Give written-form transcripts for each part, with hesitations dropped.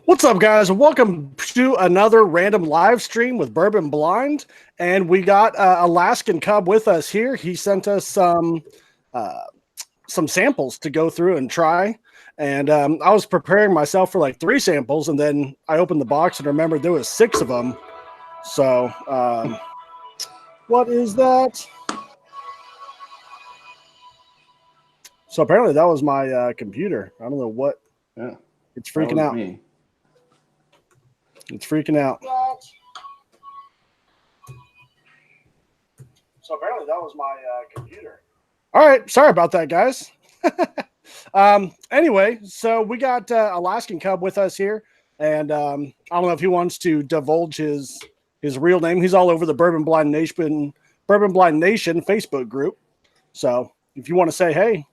What's up, guys? Welcome to another random live stream with Bourbon Blind, and we got Alaskan Cub with us here. He sent us some samples to go through and try, and I was preparing myself for like 3 samples, and then I opened the box and remembered there was 6 of them. So, what is that? So apparently that was my computer. I don't know what. Yeah, it's freaking out. Me. It's freaking out. So apparently that was my computer. All right. Sorry about that, guys. Anyway, so we got Alaskan Cub with us here. And I don't know if he wants to divulge his real name. He's all over the Bourbon Blind Nation Facebook group. So if you want to say hey.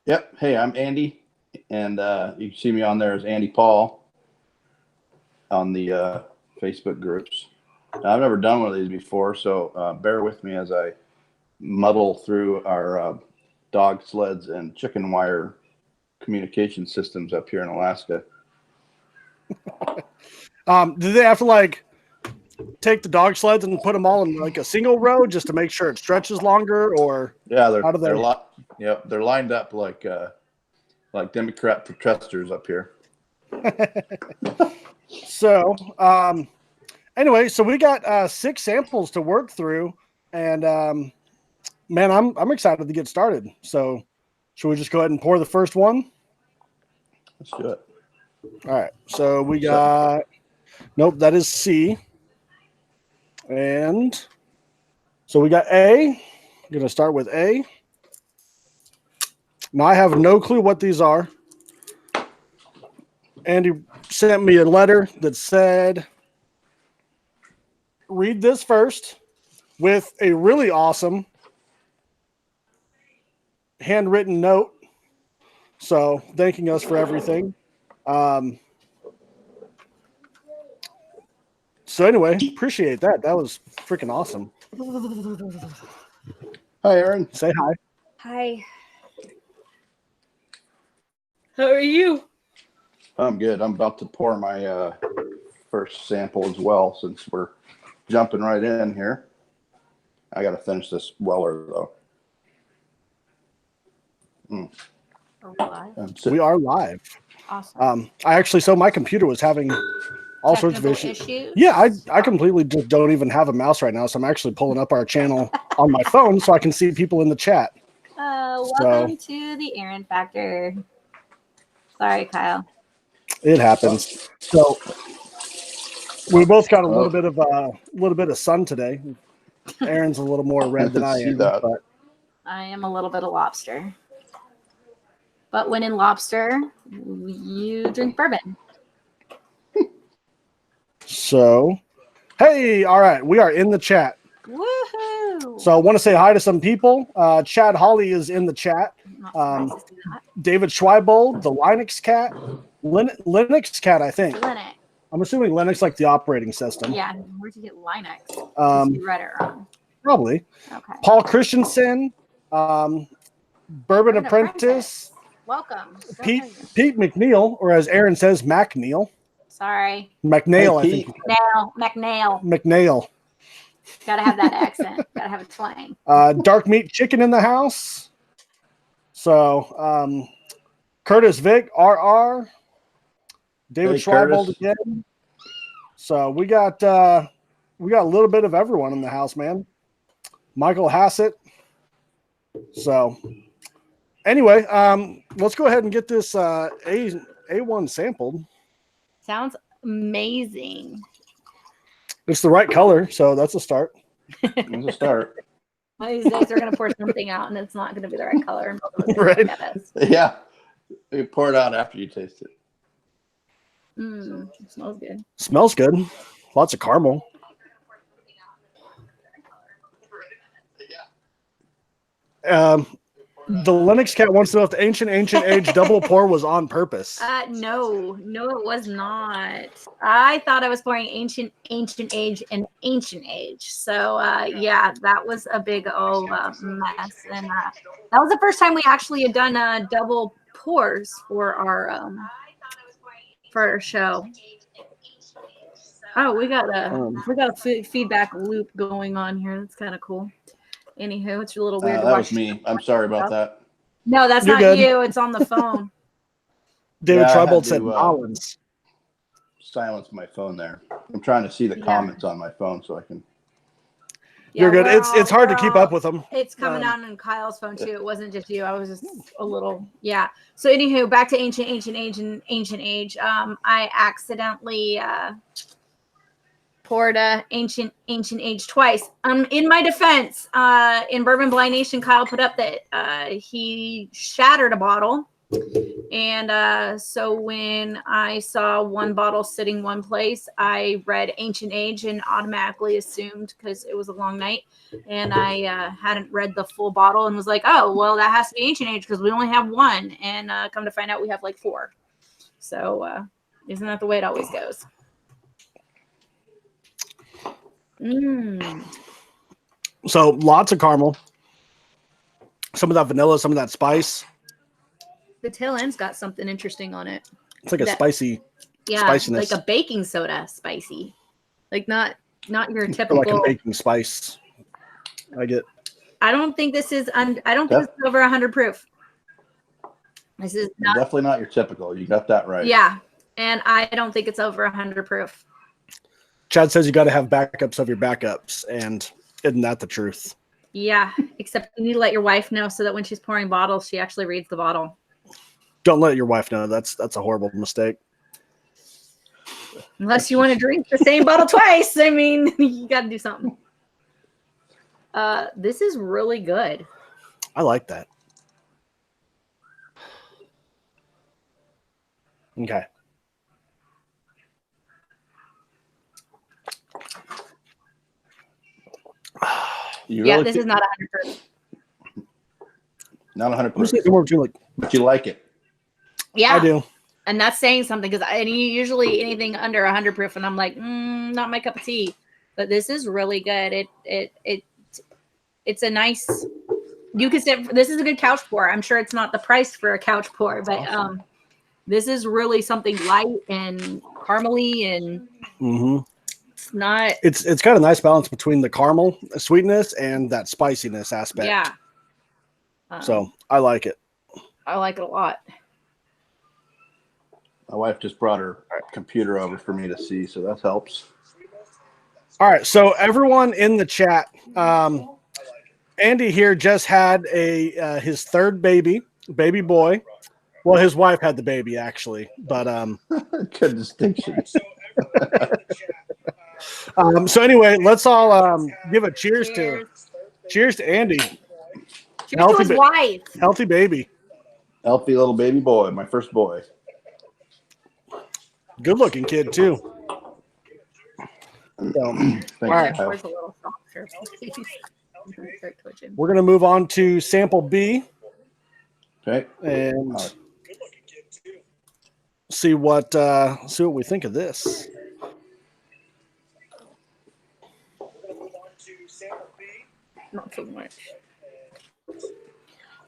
Yep. Hey, I'm Andy. And you can see me on there as Andy Paul on the Facebook groups. Now, I've never done one of these before, so bear with me as I muddle through our dog sleds and chicken wire communication systems up here in Alaska. Do they have to like take the dog sleds and put them all in like a single row just to make sure it stretches longer, or yeah, they're lined up like Democrat protesters up here. So, anyway, so we got 6 samples to work through, and man, I'm excited to get started. So, should we just go ahead and pour the first one? Let's do it. All right. So we got nope, that is C, and so we got A. I'm gonna start with A. Now I have no clue what these are. Andy sent me a letter that said, read this first, with a really awesome handwritten note. So thanking us for everything. So anyway, appreciate that. That was freaking awesome. Hi, Aaron. Say hi. Hi. How are you? I'm good. I'm about to pour my first sample as well, since we're jumping right in here. I got to finish this Weller, though. We are live. Awesome. So my computer was having all sorts of issues. Yeah, I completely just don't even have a mouse right now, so I'm actually pulling up our channel on my phone so I can see people in the chat. Welcome to the Aaron Factor. Sorry, Kyle. It happens. So we both got a little bit of sun today. Aaron's a little more red than I am. But I am a little bit of lobster. But when in lobster, you drink bourbon. So, hey, all right, we are in the chat. Woohoo! So I want to say hi to some people. Chad Holly is in the chat. David Schweibold, the Linux cat. Linux cat, I think. Linux. I'm assuming Linux like the operating system. Yeah, where'd you get Linux? You read it wrong. Probably. Okay. Paul Christensen, Bourbon Apprentice. Welcome. Pete McNeil, or as Aaron says, MacNeil. Sorry. McNeil, I think. McNeil. Gotta have that accent. Gotta have a twang. Dark Meat Chicken in the house. So, Curtis Vick, RR. David Schweibold again. So we got a little bit of everyone in the house, man. Michael Hassett. So anyway, let's go ahead and get this A1 sampled. Sounds amazing. It's the right color, so that's a start. It's a start. One of these days they're gonna pour something out and it's not gonna be the right color. And both of us right. look at us. Yeah. You pour it out after you taste it. It smells good. Smells good. Lots of caramel. The Linux cat wants to know if the ancient age double pour was on purpose. No, it was not. I thought I was pouring ancient age and ancient age. So yeah, that was a big old mess, and that was the first time we actually had done double pours for for our show. Oh, we got a feedback loop going on here. That's kind of cool. Anywho, it's a little weird to that watch. was me. I'm sorry about that. No, that's You're not good. you. It's on the phone. David Yeah, I had Tribold to, said Collins. silence my phone there. I'm trying to see the comments on my phone so I can. You're good. It's hard to keep up with them. It's coming down on Kyle's phone too. It wasn't just you. I was just a little, yeah. So anywho, back to ancient age. I accidentally poured ancient age twice. In my defense, in Bourbon Blind Nation, Kyle put up that he shattered a bottle. And so when I saw one bottle sitting one place, I read ancient age and automatically assumed, because it was a long night and I hadn't read the full bottle, and was like, oh, well, that has to be ancient age because we only have one. And come to find out, we have like 4. So isn't that the way it always goes? So lots of caramel, some of that vanilla, some of that spice. The tail end's got something interesting on it. It's like a spicy, like spiciness. a baking soda spicy, like not your typical. Like a baking spice. I don't think this is. I don't think this is over 100 proof. This is definitely not your typical. You got that right. Yeah, and I don't think it's over 100 proof. Chad says you got to have backups of your backups, and isn't that the truth? Yeah, except you need to let your wife know so that when she's pouring bottles, she actually reads the bottle. Don't let your wife know. That's a horrible mistake. Unless you want to drink the same bottle twice. I mean, you got to do something. This is really good. I like that. Okay. This is not 100%. Not 100%. But you like it. Yeah, I do. And that's saying something, because usually anything under 100 proof, and I'm like, not my cup of tea. But this is really good. It's a nice. You can sit. This is a good couch pour. I'm sure it's not the price for a couch pour, but awesome. This is really something light and caramely, and it's not. It's got a nice balance between the caramel sweetness and that spiciness aspect. Yeah. So I like it. I like it a lot. My wife just brought her computer over for me to see, so that helps. All right, so everyone in the chat, Andy here just had his third baby boy. Well, his wife had the baby actually, but good distinction. So anyway, let's all give a cheers to Andy. Cheers to his wife. Healthy baby. Healthy little baby boy, my first boy. Good looking kid too. So, all right. We're gonna move on to sample B. Okay. And see what we think of this. Not so much.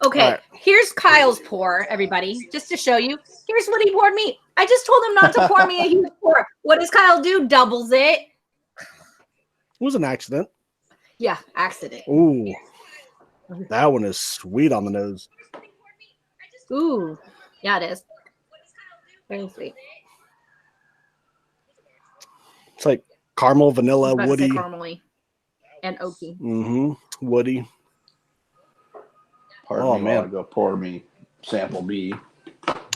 Okay, Here's Kyle's pour, everybody, just to show you. Here's what he poured me. I just told him not to pour me a huge pour. What does Kyle do? Doubles it. It was an accident. Yeah, accident. Ooh, that one is sweet on the nose. Ooh, yeah, it is. Very sweet. It's like caramel, vanilla, woody. Caramely and oaky. Woody. Pardon me, man. Go pour me sample B.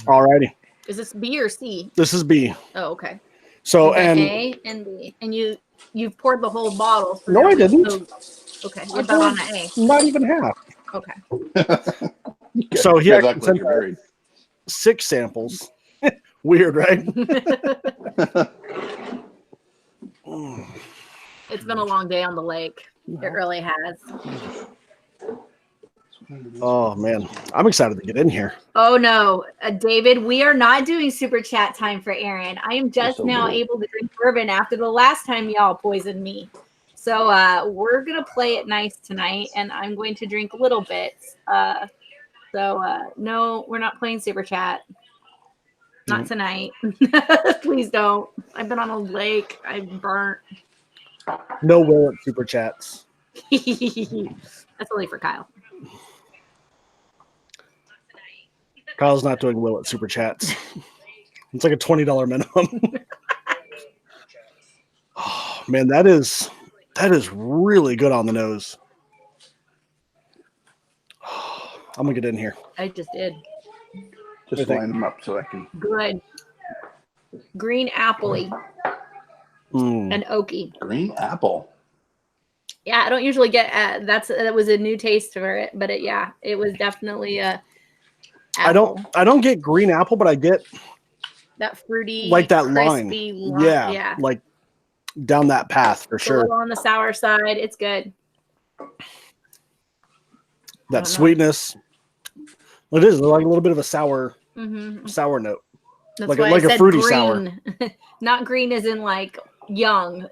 All righty. Is this B or C? This is B. Oh, okay. So and A and B, and you've poured the whole bottle. So no, I didn't. Okay, you're about on an A. Not even half. Okay. So he actually sent 6 samples. Weird, right? It's been a long day on the lake. It really has. Oh man, I'm excited to get in here. Oh no, David, we are not doing super chat time for Aaron. I am just now able to drink bourbon after the last time y'all poisoned me. So we're gonna play it nice tonight, and I'm going to drink little bits. No, we're not playing super chat. Not tonight. Please don't. I've been on a lake. I'm burnt. No Willet super chats. That's only for Kyle. Kyle's not doing Willet super chats. It's like a $20 minimum. Oh, man, that is really good on the nose. I'm gonna get in here. I just did. Just line them up so I can. Good. Green appley and oaky. Green apple. Yeah, I don't usually get that was a new taste for it, but it was definitely a apple. I don't get green apple, but I get that fruity, like that crispy line. Yeah, like down that path for sure. A little on the sour side, it's good. That sweetness. It is like a little bit of a sour note. That's like why like I said a fruity green. sour. Not green as in like young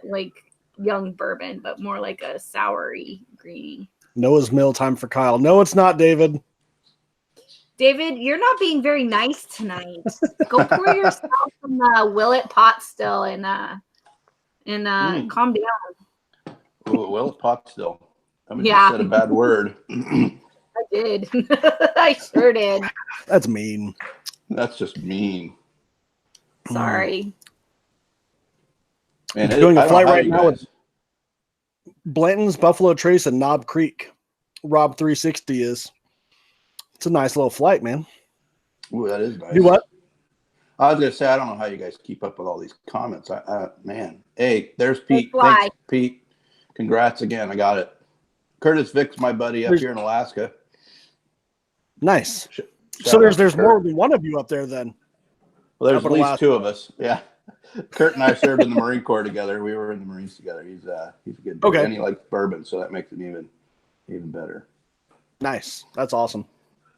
bourbon, but more like a soury, greeny. Noah's meal time for Kyle. No, it's not, David. David, you're not being very nice tonight. Go pour yourself some Willet pot still and calm down. Ooh, Willet pot still. I mean, you said a bad word. I did. I sure did. That's mean. That's just mean. Sorry. Man, doing a flight right now with Blanton's, Buffalo Trace, and Knob Creek. Rob 360 is. It's a nice little flight, man. Ooh, that is nice. Do what? I was gonna say I don't know how you guys keep up with all these comments. Man, hey, there's Pete. Thanks, Pete. Congrats again. I got it. Curtis Vick's my buddy up here in Alaska. Nice. So there's more than one of you up there then. Well, there's at least two of us. Yeah. Kurt and I served in the Marine Corps together. We were in the Marines together. He's a good dude. Okay. And he likes bourbon, so that makes it even better. Nice. That's awesome.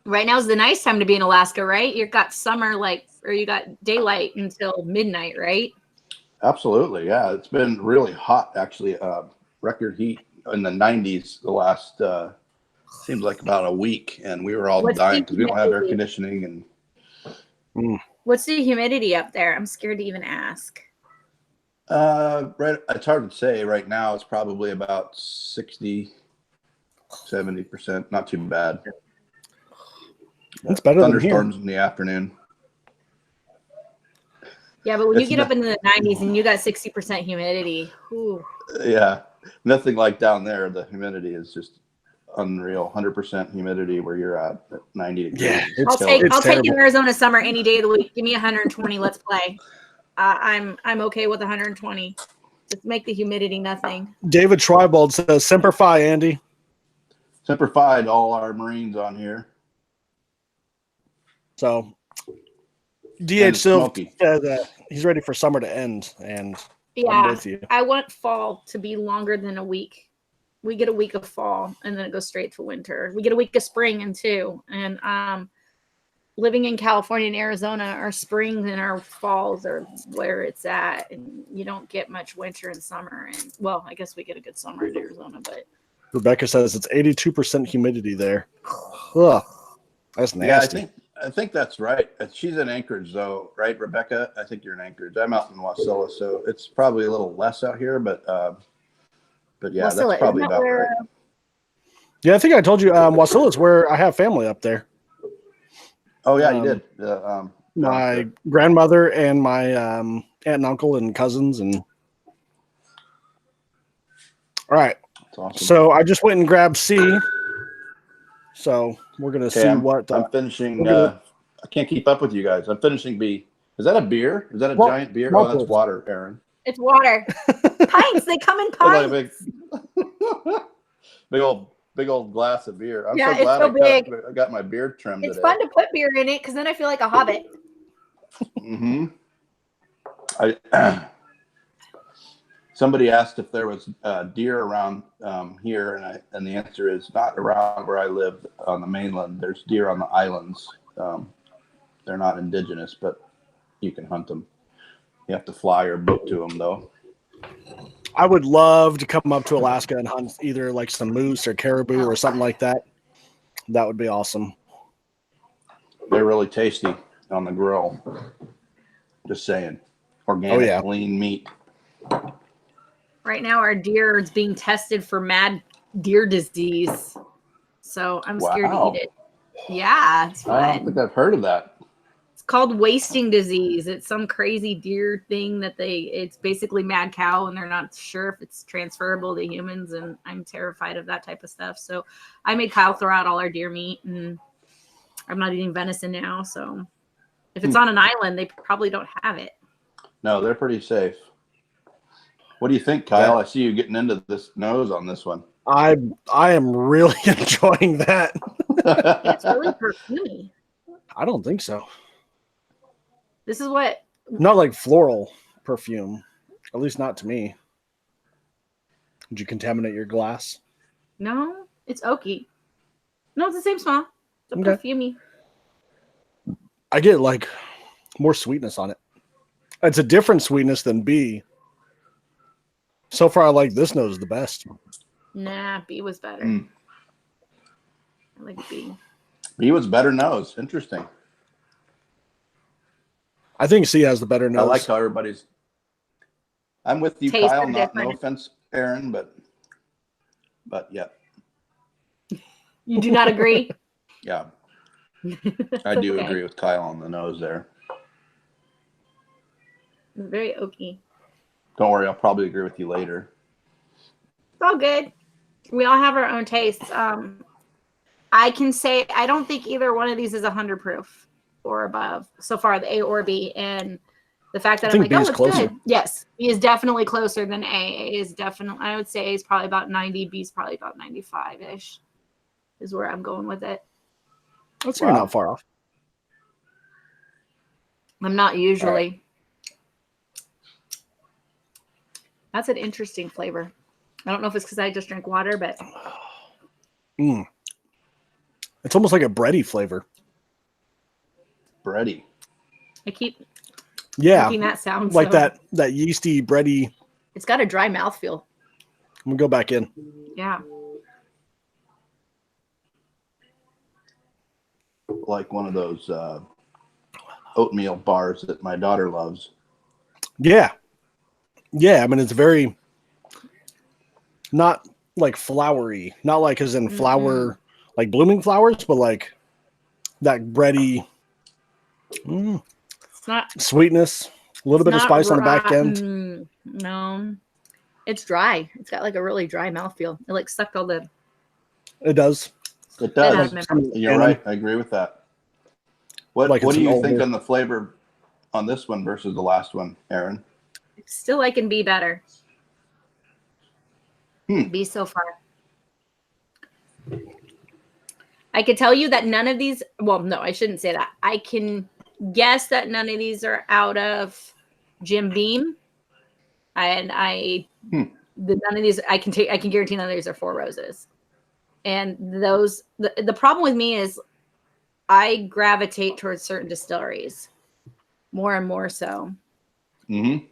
Right now is the nice time to be in Alaska, right? You've got summer or you got daylight until midnight, right? Absolutely. Yeah. It's been really hot, actually. Record heat in the 90s the last seems like about a week, and we were all dying because we don't have air conditioning. And what's the humidity up there? I'm scared to even ask. Right, it's hard to say. Right now it's probably about 60-70%. Not too bad. That's better than here. Thunderstorms in the afternoon. Yeah, but when you get up into the 90s and you got 60% humidity, whew. Yeah, nothing like down there. The humidity is just unreal. 100% humidity where you're at 90 degrees. Yeah, I'll take an Arizona summer any day of the week. Give me 120. Let's play. I'm okay with 120. Just make the humidity nothing. David Tribold says, Semper Fi, Andy. Semper Fi to all our Marines on here. So, DH Silv said he's ready for summer to end. And I'm with you. I want fall to be longer than a week. We get a week of fall, and then it goes straight to winter. We get a week of spring in too. And living in California and Arizona, our springs and our falls are where it's at, and you don't get much winter and summer. And well, I guess we get a good summer in Arizona, but Rebecca says it's 82% humidity there. Ugh, that's nasty. Yeah, I think that's right. She's in Anchorage, though, right, Rebecca? I think you're in Anchorage. I'm out in Wasilla, so it's probably a little less out here, but yeah, Wasilla, that's probably about right. Yeah, I think I told you Wasilla is where I have family up there. Oh, yeah, you did. My grandmother and my aunt and uncle and cousins. And all right. That's awesome. So I just went and grabbed C. So we're going to see what. I'm finishing. I can't keep up with you guys. I'm finishing B. Is that a beer? Is that a giant beer? Oh, that's water, Aaron. It's water. Pints. They come in pints. Big old glass of beer. I'm so glad I got my beard trimmed It's today. fun to put beer in it because then I feel like a hobbit. Mm-hmm. Somebody asked if there was deer around here, and the answer is not around where I live on the mainland. There's deer on the islands. They're not indigenous, but you can hunt them. You have to fly or boat to them, though. I would love to come up to Alaska and hunt either like some moose or caribou or something like that. That would be awesome. They're really tasty on the grill. Just saying. Organic, lean meat. Right now, our deer is being tested for mad deer disease. So I'm scared to eat it. Yeah, it's fun. I don't think I've heard of that. It's called wasting disease. It's some crazy deer thing that it's basically mad cow, and they're not sure if it's transferable to humans. And I'm terrified of that type of stuff. So I made Kyle throw out all our deer meat, and I'm not eating venison now. So if it's on an island, they probably don't have it. No, they're pretty safe. What do you think, Kyle? I see you getting into this nose on this one. I am really enjoying that. It's really perfumey. I don't think so. This is what... Not like floral perfume. At least not to me. Did you contaminate your glass? No, it's oaky. No, it's the same smell. It's a perfumey. I get like more sweetness on it. It's a different sweetness than B. So far, I like this nose the best. Nah, B was better. I like B. B was better nose. Interesting. I think C has the better nose. I like how everybody's... I'm with you, Tastes Kyle. are No offense, Aaron, but yeah. You do not agree? Yeah. I do agree with Kyle on the nose there. Very oaky. Don't worry, I'll probably agree with you later. It's all good. We all have our own tastes. I can say I don't think either one of these is 100 proof or above so far, the A or B. And the fact that I'm like, B is it's closer. good. Yes, B is definitely closer than A. A is definitely, I would say A is probably about 90. B is probably about 95-ish is where I'm going with it. Let's say you're not far off. I'm not usually. That's an interesting flavor. I don't know if it's because I just drink water, but it's almost like a bready flavor. Bready. I keep making that sound like that yeasty bready. It's got a dry mouthfeel. I'm gonna go back in. Yeah. Like one of those oatmeal bars that my daughter loves. Yeah. I mean, it's very not like flowery, not like as in flower, like blooming flowers, but like that bready It's not sweetness, a little bit of spice on the back end. No, it's dry. It's got like a really dry mouthfeel. It like sucked all the. It does. It does. You're right. I agree with that. What do you think on the flavor on this one versus the last one, Aaron? Still liking B better. B so far. I could tell you that none of these, well, no, I shouldn't say that. I can guess that none of these are out of Jim Beam. And none of these, I can guarantee none of these are Four Roses. And those, the problem with me is I gravitate towards certain distilleries more and more so.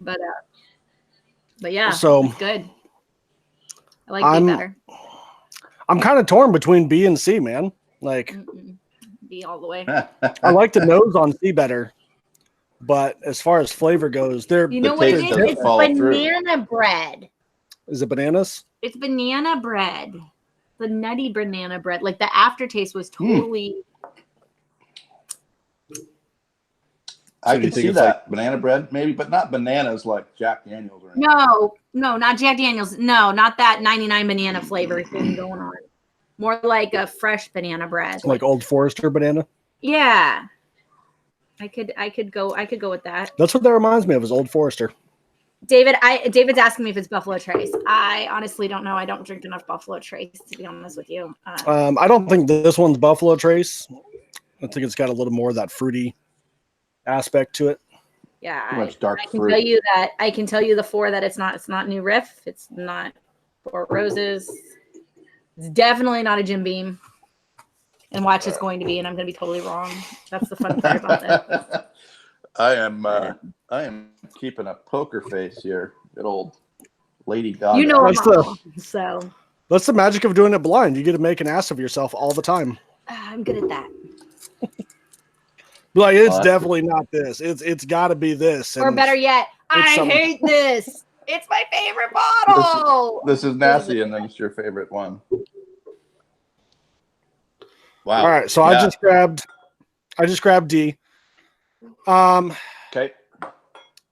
But yeah, so it's good. I like B better. I'm kind of torn between B and C, man. Like B all the way. I like the nose on C better, but as far as flavor goes, you know what it is? It's banana bread. Is it bananas? It's banana bread. The nutty banana bread. Like the aftertaste was totally. I can see that banana bread, maybe, but not bananas like Jack Daniels or anything. No, not Jack Daniels. No, not that 99 banana flavor thing going on. More like a fresh banana bread, like Old Forester banana. Yeah, I could go with that. That's what that reminds me of, is Old Forester. David's asking me if it's Buffalo Trace. I honestly don't know. I don't drink enough Buffalo Trace, to be honest with you. I don't think this one's Buffalo Trace. I think it's got a little more of that fruity aspect to it. Yeah, I can tell you the four that it's not New Riff. It's not Four Roses. It's definitely not a Jim Beam. And watch, it's going to be, and I'm going to be totally wrong. That's the fun part about that. I am keeping a poker face here. Good old Lady Gaga. You know so. That's the magic of doing it blind. You get to make an ass of yourself all the time. I'm good at that. Like it's definitely not this. It's got to be this. Or better yet, I hate this. It's my favorite bottle. This is nasty, and then it's your favorite one. Wow. All right, so I just grabbed D. Okay.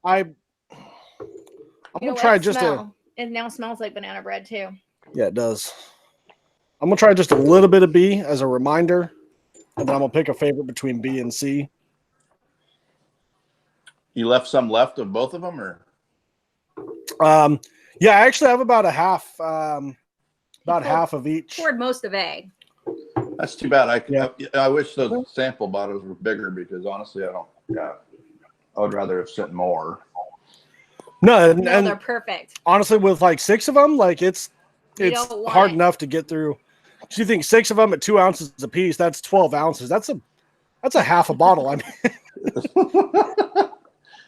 I'm gonna try just It now smells like banana bread too. Yeah, it does. I'm gonna try just a little bit of B as a reminder, and then I'm gonna pick a favorite between B and C. You left some left of both of them, or? Yeah, I actually have about a half, half of each. Poured most of A. That's too bad. I wish those sample bottles were bigger because honestly, I would rather have sent more. No, and they're perfect. Honestly, with like 6 of them, like it's hard enough to get through. So you think 6 of them at 2 ounces a piece? That's 12 ounces. That's a half a bottle. I mean,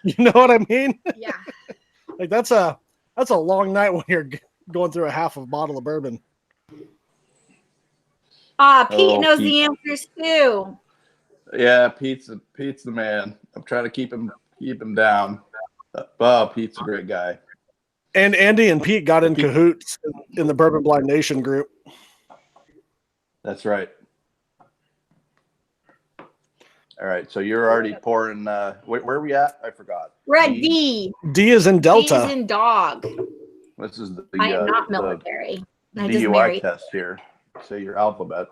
you know what I mean? Yeah. Like that's a long night when you're going through a half of a bottle of bourbon. Pete knows the answers too. Yeah, Pete's the man. I'm trying to keep him down. Pete's a great guy. And Andy and Pete got in cahoots in the Bourbon Blind Nation group. That's right. All right, so you're already pouring. Where are we at? I forgot. We're at D. D is in Delta. D is in dog. This is the I am not military. I just DUI married. test here. Say your alphabet.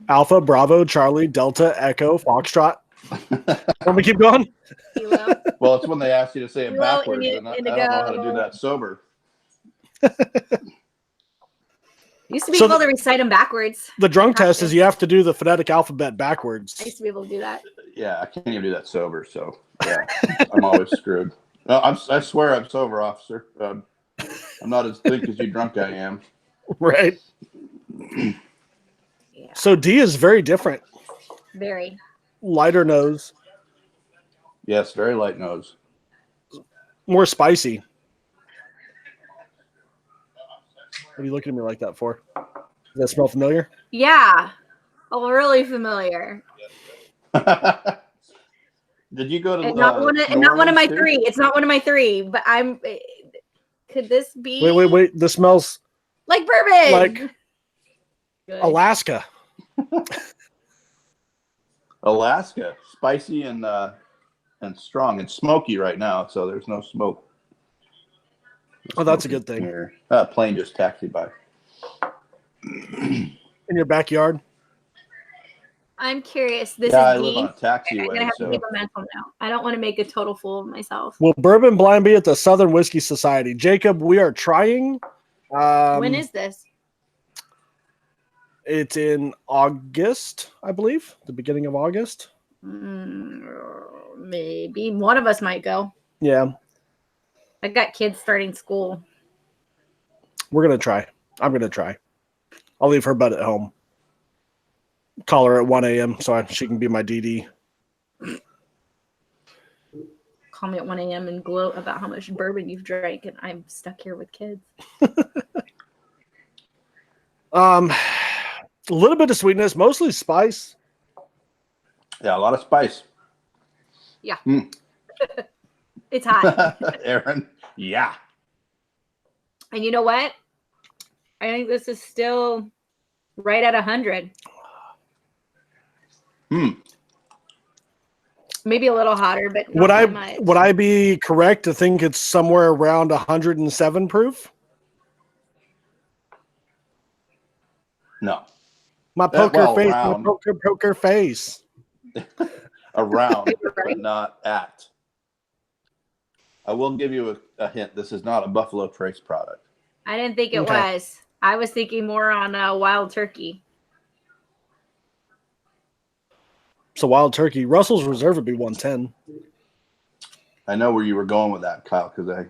Alpha, Bravo, Charlie, Delta, Echo, Foxtrot. Want me to keep going? Well, it's when they ask you to say it backwards, and I don't know how to do that sober. Used to be able to recite them backwards. The drunk test is you have to do the phonetic alphabet backwards. I used to be able to do that. Yeah, I can't even do that sober, so yeah, I'm always screwed. No, I swear I'm sober, officer. I'm not as thick as you drunk I am. Right. Yeah. So D is very different. Very. Lighter nose. Yes, very light nose. More spicy. What are you looking at me like that for? Does that smell familiar? Yeah. Oh, really familiar. Did you go to not one of my 3. It's not one of my 3, but could this be? Wait. This smells like bourbon. Like Alaska. Alaska. Spicy and strong and smoky right now, so there's no smoke. Oh, that's a good thing. Here. Plane just taxied by. In your backyard? I'm curious. This I is live on a taxiway. I'm gonna have to make a mental note. I don't want to make a total fool of myself. Will Bourbon Blind be at the Southern Whiskey Society? Jacob, we are trying. When is this? It's in August, I believe. The beginning of August. Maybe one of us might go. Yeah. I got kids starting school. We're going to try. I'm going to try. I'll leave her butt at home. Call her at 1 a.m. so she can be my DD. Call me at 1 a.m. and gloat about how much bourbon you've drank, and I'm stuck here with kids. A little bit of sweetness, mostly spice. Yeah, a lot of spice. Yeah. It's hot. Aaron, yeah. And you know what? I think this is still right at 100. Maybe a little hotter, but not that much. Would I be correct to think it's somewhere around 107 proof? No. My poker face. Around. My poker face. Around, but not at. I will give you a hint. This is not a Buffalo Trace product. I didn't think it was. I was thinking more on Wild Turkey. So Wild Turkey. Russell's Reserve would be 110. I know where you were going with that, Kyle, because I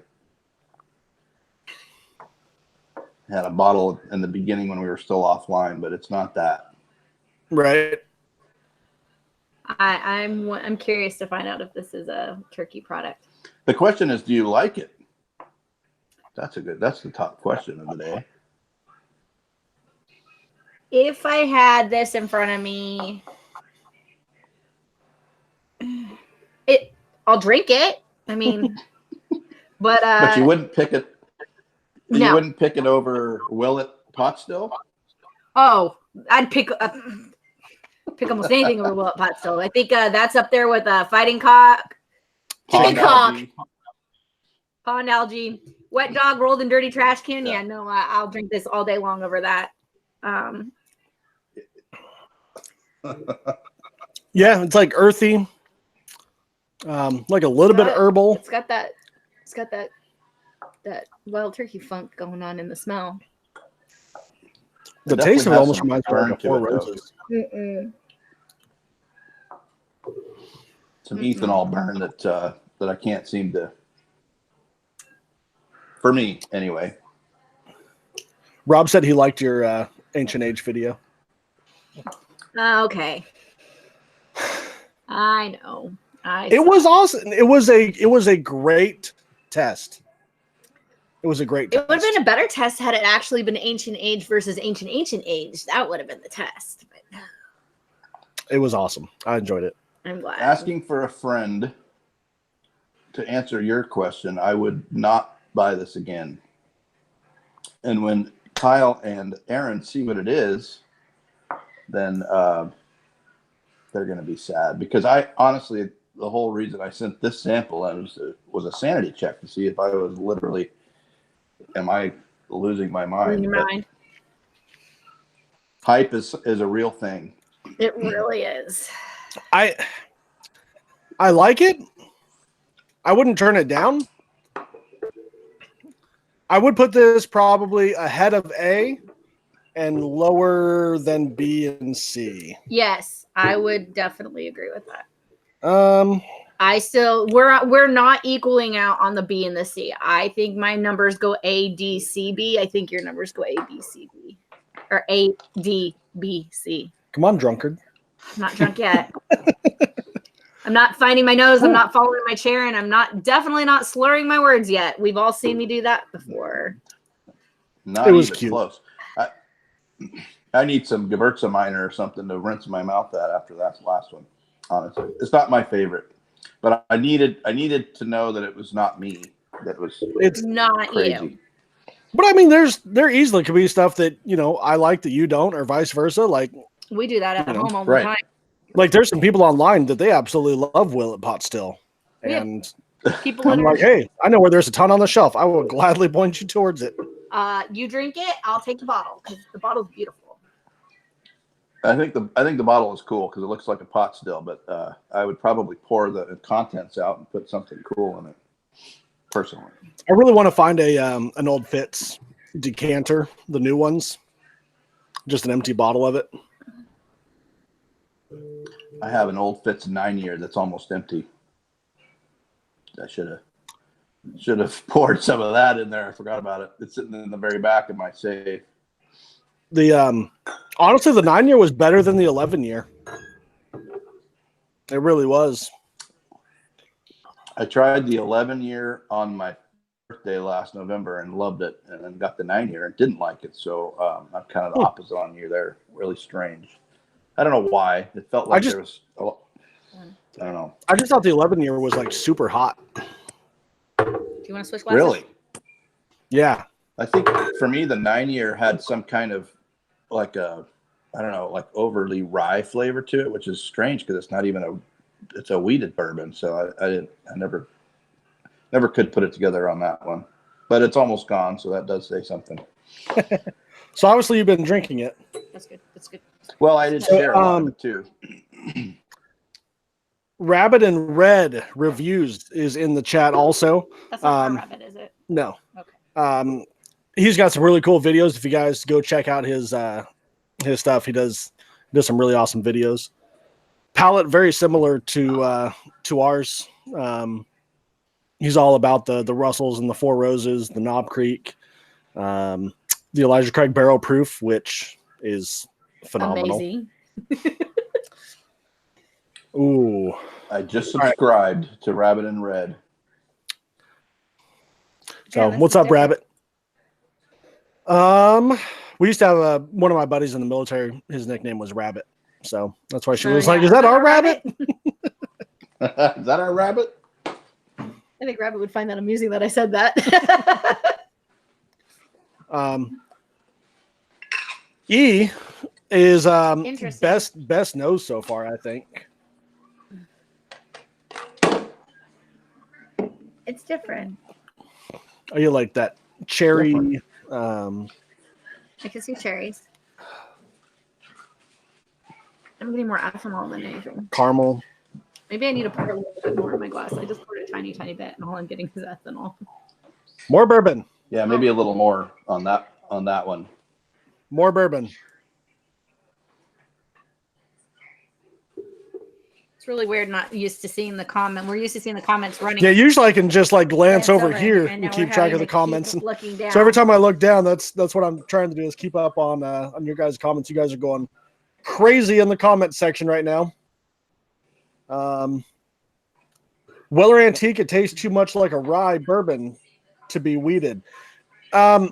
had a bottle in the beginning when we were still offline, but it's not that. Right. I'm curious to find out if this is a turkey product. The question is, do you like it? That's the top question of the day. If I had this in front of me I'll drink it. I mean, but you wouldn't pick it. No. You wouldn't pick it over Willet Pot Still? Oh, I'd pick almost anything over Willet Pot Still. I think that's up there with Fighting Cock, Chicken Cock, Pond Algae, Wet Dog rolled in dirty trash can. Yeah, no, I'll drink this all day long over that. Yeah, it's like earthy, like a little bit herbal. It's got that wild turkey funk going on in the smell. The taste of it almost reminds me of Four Roses. Some ethanol burn that I can't seem to. For me, anyway. Rob said he liked your Ancient Age video. Okay. I know. It was awesome. It was a great test. It was a great test. It would have been a better test had it actually been Ancient Age versus Ancient Age. That would have been the test. But it was awesome. I enjoyed it. I'm glad. Asking for a friend to answer your question, I would not buy this again. And when Kyle and Aaron see what it is, then they're going to be sad, because I honestly, the whole reason I sent this sample was a sanity check to see if I was literally, am I losing my mind? Your mind. Hype is a real thing. It really is. I like it. I wouldn't turn it down. I would put this probably ahead of A and lower than B and C. Yes, I would definitely agree with that. I still we're not equaling out on the B and the C. I think my numbers go A, D, C, B. I think your numbers go A, B, C, B, or A, D, B, C. Come on, drunkard. I'm not drunk yet. I'm not finding my nose. I'm not following my chair, and I'm definitely not slurring my words yet. We've all seen me do that before. It was cute. Close. I need some Gewürztraminer or something to rinse my mouth out after that last one. Honestly, it's not my favorite, but I needed to know that it was not me. It's not crazy. You. But I mean, there easily could be stuff that I like that you don't, or vice versa. Like we do that at home all the time. Like there's some people online that they absolutely love Willet Pot Still, and people I'm like, hey, I know where there's a ton on the shelf. I will gladly point you towards it. You drink it, I'll take the bottle because the bottle's beautiful. I think the bottle is cool because it looks like a pot still, but I would probably pour the contents out and put something cool in it. Personally, I really want to find an old Fitz decanter, the new ones, just an empty bottle of it. I have an old Fitz 9-year that's almost empty. I should have poured some of that in there. I forgot about it. It's sitting in the very back of my safe. The honestly, the 9-year was better than the 11-year. It really was. I tried the 11-year on my birthday last November and loved it, and then got the 9-year and didn't like it. So I'm kind of the opposite on you there. Really strange. I don't know why. It felt like there was I don't know. I just thought the 11-year was like super hot. Do you want to switch glasses? Really? Yeah. I think for me, the 9-year had some kind of like like overly rye flavor to it, which is strange because it's not even it's a wheated bourbon. So I never could put it together on that one, but it's almost gone. So that does say something. So obviously you've been drinking it. That's good. That's good. Well, I did share a lot of it too. Rabbit and Red Reviews is in the chat also. That's not Rabbit, is it? No. Okay. He's got some really cool videos. If you guys go check out his stuff, he does some really awesome videos. Palette very similar to ours. He's all about the Russells and the Four Roses, the Knob Creek, the Elijah Craig Barrel Proof, which is phenomenal. Amazing. Ooh. I just subscribed to Rabbit and Red. So what's up, Rabbit? We used to have one of my buddies in the military. His nickname was Rabbit. So that's why she was like, is that our rabbit? Is that our rabbit? think Rabbit would find that amusing that I said that. E is best nose so far, I think. It's different. Oh, you like that cherry? I can see cherries. I'm getting more ethanol than anything. Caramel. Maybe I need to pour a little bit more in my glass. I just poured a tiny, tiny bit, and all I'm getting is ethanol. More bourbon. Yeah, maybe a little more on that one. More bourbon. It's really weird not used to seeing the comment. We're used to seeing the comments running. Yeah, usually I can just like glance over here and keep track of the comments. And looking down. so every time I look down, that's what I'm trying to do is keep up on your guys' comments. You guys are going crazy in the comment section right now. Weller Antique, it tastes too much like a rye bourbon to be weeded. Who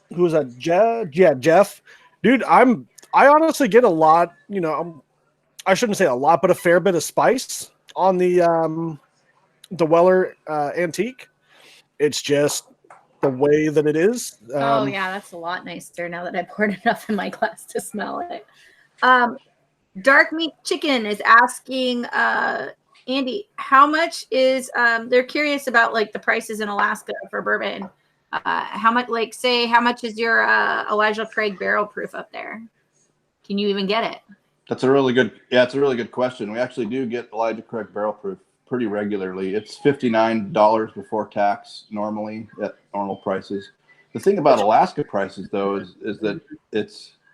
was that? Jeff. Dude, I honestly get a lot, I shouldn't say a lot, but a fair bit of spice on the Weller Antique. It's just the way that it is. Oh yeah, that's a lot nicer now that I poured enough in my glass to smell it. Dark Meat Chicken is asking Andy, how much is they're curious about like the prices in Alaska for bourbon. How much is your Elijah Craig barrel proof up there? Can you even get it? It's a really good question. We actually do get Elijah Craig barrel proof pretty regularly. It's $59 before tax normally at normal prices. The thing about Alaska prices though is that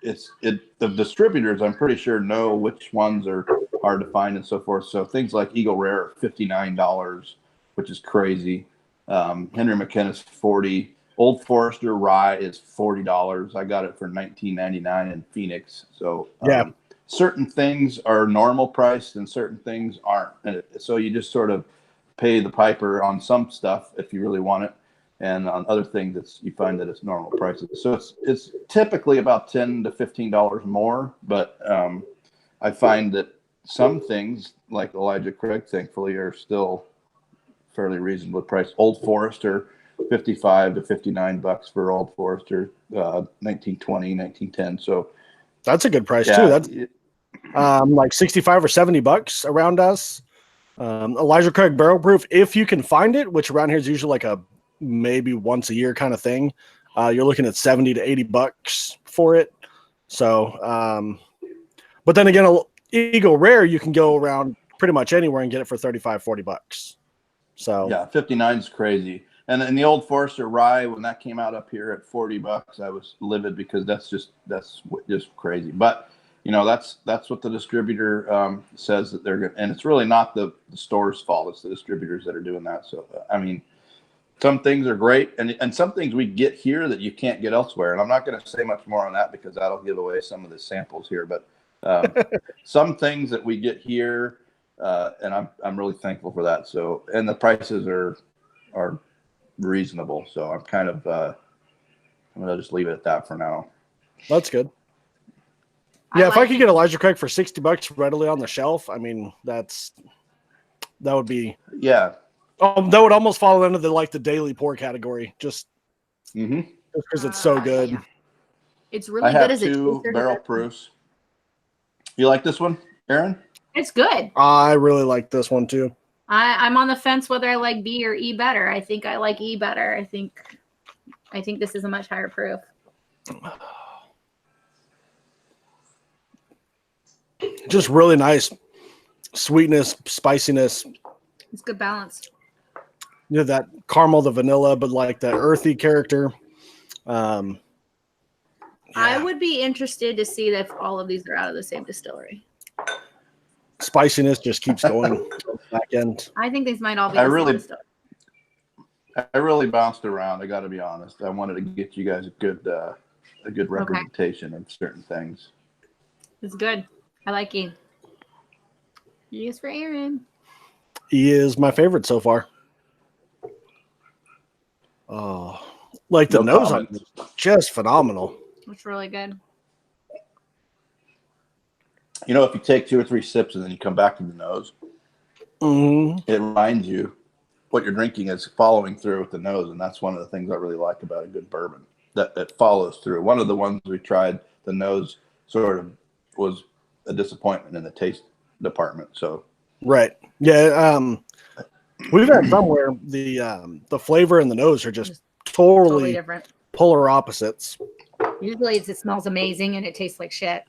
the distributors, I'm pretty sure, know which ones are hard to find and so forth. So things like Eagle Rare are $59, which is crazy. Henry McKenna's $40. Old Forester Rye is $40. I got it for $19.99 in Phoenix. So yeah. Certain things are normal priced and certain things aren't. And so you just sort of pay the piper on some stuff if you really want it. And on other things, you find that it's normal prices. So it's typically about $10 to $15 more. But I find that some things, like Elijah Craig, thankfully, are still fairly reasonably priced. Old Forester, $55 to $59 for Old Forester, 1920, 1910. So that's a good price too. That's like $65 or $70 around us. Elijah Craig barrel proof, if you can find it, which around here is usually like a maybe once a year kind of thing. You're looking at $70 to $80 for it. So, but then again, Eagle Rare, you can go around pretty much anywhere and get it for $35, $40. So yeah, 59 is crazy. And the Old Forester Rye, when that came out up here at $40, I was livid because that's just crazy. But that's what the distributor says that they're going. And it's really not the store's fault; it's the distributors that are doing that. So I mean, some things are great, and some things we get here that you can't get elsewhere. And I'm not going to say much more on that because that'll give away some of the samples here. But some things that we get here, and I'm really thankful for that. So, and the prices are reasonable. So I'm kind of I'm going to just leave it at that for now. That's good. Yeah, if I could get Elijah Craig for $60 readily on the shelf, I mean that would be that would almost fall into the daily pour category, just because it's so good. Yeah. It's really good as I have 2 barrel proofs. You like this one, Aaron? It's good. I really like this one too. I'm on the fence whether I like B or E better. I think I like E better. I think this is a much higher proof. Just really nice sweetness, spiciness. It's good balance. That caramel, the vanilla, but like that earthy character. Yeah. I would be interested to see if all of these are out of the same distillery. Spiciness just keeps going back end. I think these might all be. I really bounced around. I got to be honest. I wanted to get you guys a good representation of certain things. It's good. I like E. E is for Aaron. E is my favorite so far. Oh, like the nose on it, just phenomenal. It's really good. If you take 2 or 3 sips and then you come back to the nose, it reminds you what you're drinking is following through with the nose, and that's one of the things I really like about a good bourbon, that it follows through. One of the ones we tried, the nose sort of was a disappointment in the taste department. So right, yeah, we've had some where the flavor and the nose are just totally different, polar opposites. Usually it smells amazing and it tastes like shit.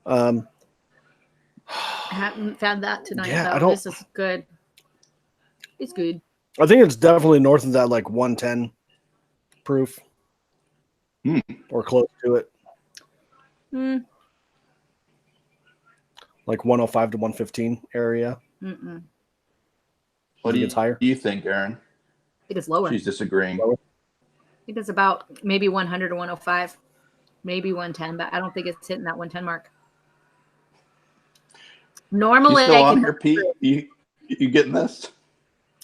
I haven't found that tonight. Yeah, though. This is good. It's good. I think it's definitely north of that, like 110 proof, or close to it. Like 105 to 115 area. What do you think, Aaron? I think it's lower. She's disagreeing. I think it's about maybe 100 or 105, maybe 110, but I don't think it's hitting that 110 mark. Normally, you still on here, Pete? You getting this?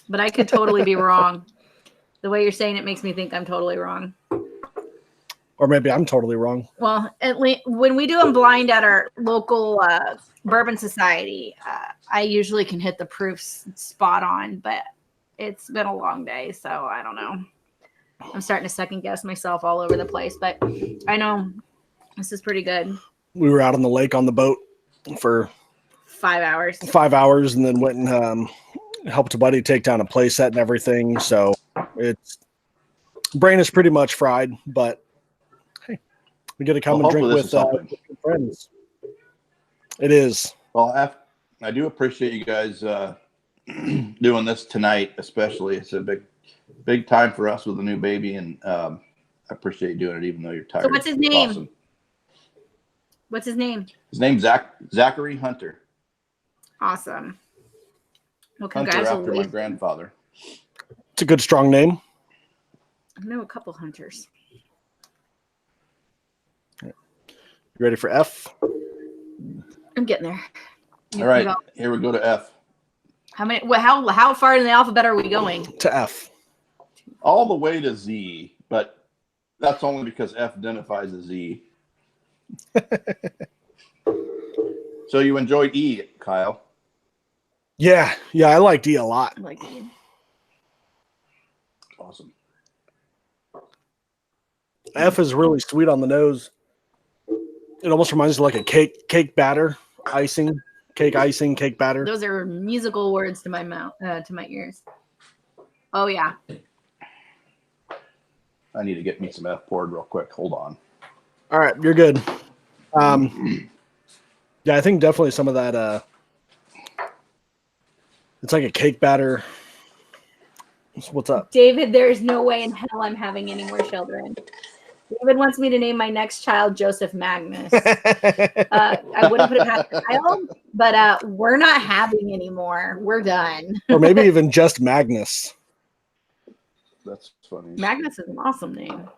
But I could totally be wrong. The way you're saying it makes me think I'm totally wrong. Or maybe I'm totally wrong. Well, at least when we do them blind at our local bourbon society, I usually can hit the proofs spot on, but it's been a long day, so I don't know. I'm starting to second guess myself all over the place, but I know this is pretty good. We were out on the lake on the boat for 5 hours. 5 hours, and then went and helped a buddy take down a play set and everything. So it's brain is pretty much fried, but hey, we get to come and drink with friends. It is. Well, I do appreciate you guys doing this tonight, especially. It's a big time for us with a new baby, and I appreciate you doing it, even though you're tired. So what's his name? Awesome. What's his name? His name's Zachary Hunter. Awesome. Well, Hunter after my grandfather. It's a good, strong name. I know a couple Hunters. You ready for F? I'm getting there. All right, here we go to F. How many? How far in the alphabet are we going? To F. All the way to Z, but that's only because F identifies as Z. So you enjoyed E, Kyle? Yeah, I liked E a lot. I like E. Awesome. F is really sweet on the nose. It almost reminds me of like a cake batter, cake icing, cake batter. Those are musical words to my mouth, to my ears. Oh yeah. I need to get me some F poured real quick. Hold on. All right, you're good. Yeah, I think definitely some of that. It's like a cake batter. What's up, David? There's no way in hell I'm having any more children. David wants me to name my next child Joseph Magnus. I wouldn't put it past Kyle, but we're not having any more. We're done. Or maybe even just Magnus. That's funny. Magnus is an awesome name.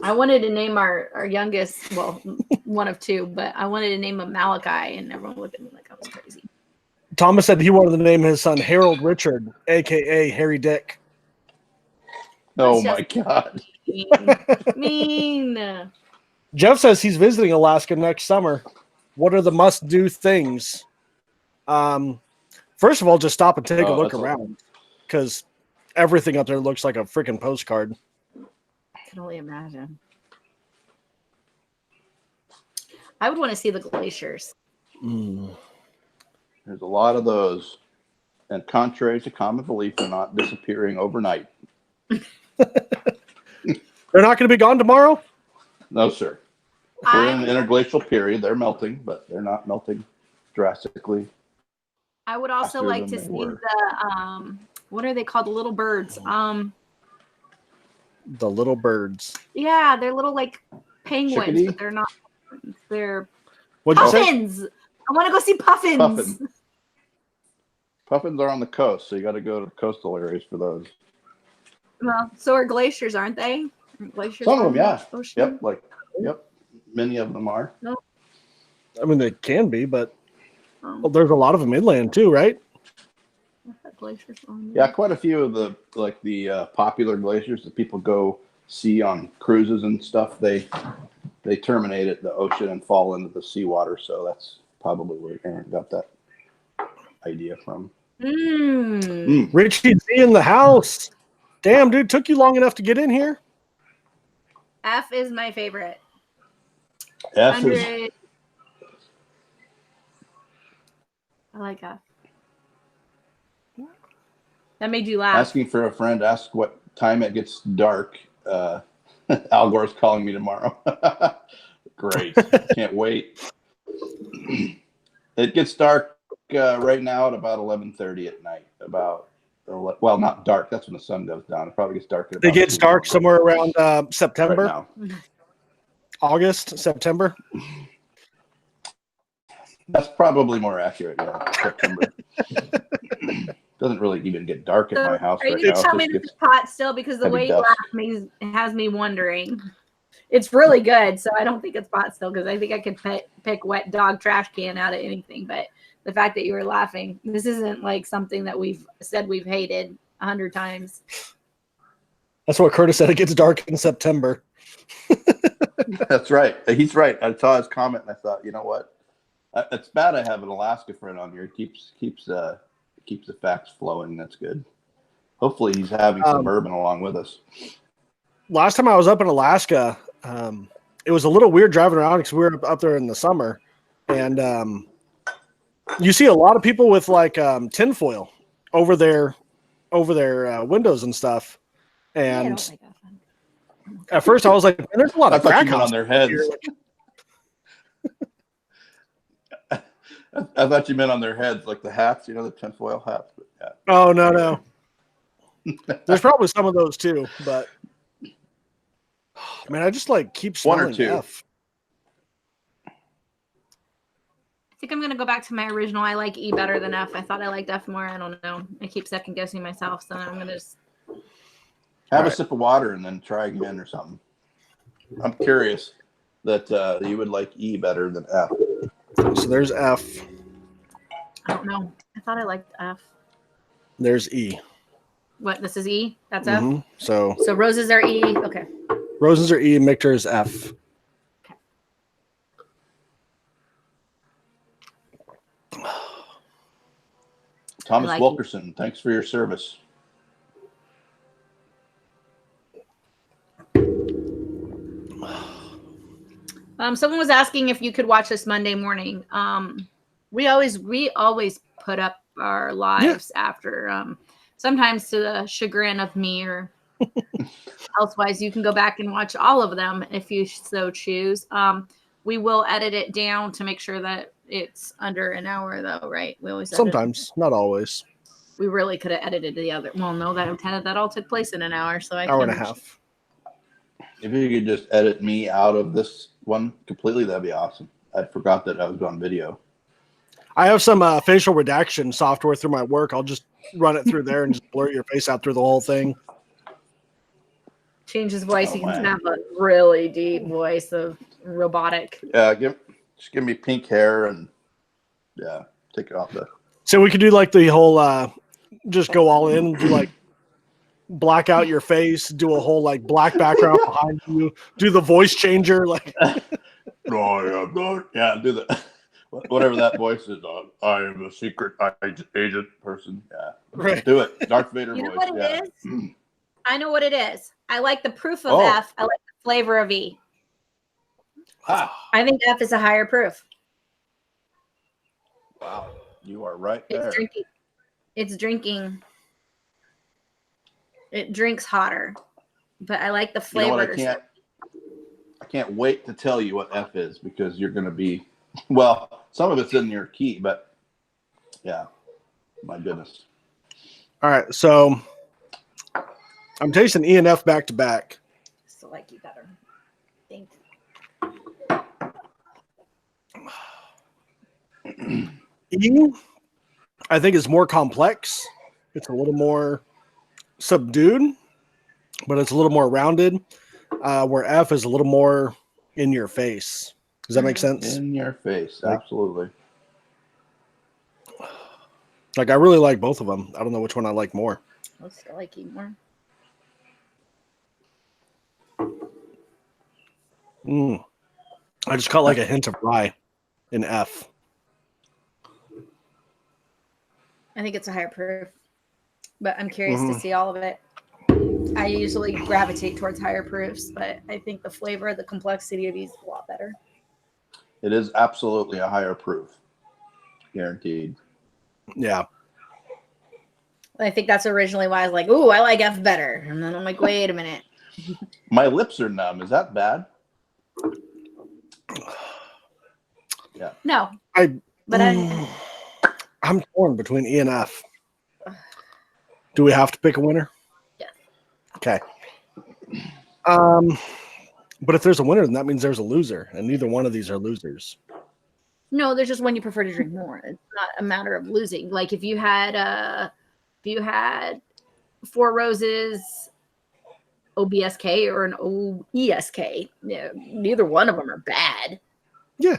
I wanted to name our youngest, well, one of two, but I wanted to name him Malachi, and everyone looked at me like I was crazy. Thomas said he wanted to name his son Harold Richard, a.k.a. Harry Dick. Oh, my God. Mean. Jeff says he's visiting Alaska next summer. What are the must-do things? First of all, just stop and take a look around, because everything up there looks like a freaking postcard. I can only imagine. I would want to see the glaciers. There's a lot of those. And contrary to common belief, they're not disappearing overnight. They're not going to be gone tomorrow? No, sir. We're in an interglacial period. They're melting, but they're not melting drastically. I would also like to see the, what are they called? The little birds. The little birds. Yeah, they're little like penguins, Chickadee? but they're not. They're puffins. I want to go see puffins. Puffins are on the coast, so you got to go to the coastal areas for those. Well, so are glaciers, aren't they? Glaciers. Some of them, yeah. Ocean? Yep. Many of them are. No. I mean, they can be, but there's a lot of them inland too, right? Glaciers on Yeah, quite a few of the popular glaciers that people go see on cruises and stuff. They terminate at the ocean and fall into the seawater. So that's probably where Aaron got that idea from. Richie Z in the house. Damn, dude, took you long enough to get in here. F is my favorite. F is. I like F. That made you laugh. Asking for a friend. Ask what time it gets dark. Al Gore's calling me tomorrow. Great. Can't wait. It gets dark right now at about 11:30 at night. Well, not dark. That's when the sun goes down. It probably gets dark at about. It gets dark somewhere around September. Right now. August, September. That's probably more accurate. Yeah, September. Doesn't really even get dark at my house right now. Are you telling me this is pot still? Because the way you laugh has me wondering. It's really good, so I don't think it's pot still because I think I could pick wet dog trash can out of anything. But the fact that you were laughing, this isn't like something that we've said we've hated 100 times. That's what Curtis said. It gets dark in September. That's right. He's right. I saw his comment and I thought, you know what? It's bad I have an Alaska friend on here. It keeps the facts flowing. That's good. Hopefully he's having some bourbon along with us. Last time I was up in Alaska, it was a little weird driving around because we were up there in the summer, and you see a lot of people with like tinfoil over their windows and stuff. And at first I was like, "There's a lot of crack on their heads." I thought you meant on their heads, like the hats, the tinfoil hats. But yeah. Oh no. There's probably some of those too, but man, I just like keep smelling F. I think I'm gonna go back to my original. I like E better than F. I thought I liked F more. I don't know. I keep second guessing myself, so I'm gonna just have a sip of water and then try again or something. I'm curious that you would like E better than F. So there's F. I don't know. I thought I liked F. There's E. What? This is E? That's F? So roses are E. Okay. Roses are E. Michter is F. Okay. Thomas Wilkerson, thanks for your service. Someone was asking if you could watch us Monday morning. We always put up our lives after, sometimes to the chagrin of me or elsewise. You can go back and watch all of them if you so choose. We will edit it down to make sure that it's under an hour, though, right? We always sometimes, not always. We really could have edited the other. Well, no, that all took place in an hour, so hour and a half. If you could just edit me out of this one completely, that'd be awesome. I forgot that I was on video. I have some facial redaction software through my work. I'll just run it through there and just blur your face out through the whole thing. Change his voice. He can have a really deep voice of robotic. Yeah, just give me pink hair and take it off the. So we could do like the whole, just go all in, do like black out your face, do a whole like black background behind you, do the voice changer, like. Do the whatever that voice is on. I am a secret agent person. Yeah, right. Do it. Darth Vader voice. Know what it is? I know what it is. I like the proof of F. I like the flavor of E. I think F is a higher proof. Wow, you are right there. It's drinking. It drinks hotter, but I like the flavor. You know what, I can't wait to tell you what F is because you're going to be, well, some of it's in your key, but yeah, my goodness. All right, so I'm tasting E and F back to back. Still like you better. Thanks. E, I think, is more complex. It's a little more subdued, but it's a little more rounded. Where F is a little more in your face. Does that make sense? In your face, absolutely. Like, I really like both of them. I don't know which one I like more. I still like you more. I just caught like a hint of rye in F. I I think it's a higher proof, but I'm curious to see all of it. I usually gravitate towards higher proofs, but I think the flavor, the complexity of these is a lot better. It is absolutely a higher proof, guaranteed. Yeah. I think that's originally why I was like, "Ooh, I like F better," and then I'm like, "Wait a minute." My lips are numb. Is that bad? Yeah. No, I'm torn between E and F. Do we have to pick a winner? Yeah. Okay. But if there's a winner, then that means there's a loser, and neither one of these are losers. No, there's just one you prefer to drink more. It's not a matter of losing. Like if you had Four Roses OBSK or an OESK, neither one of them are bad. Yeah,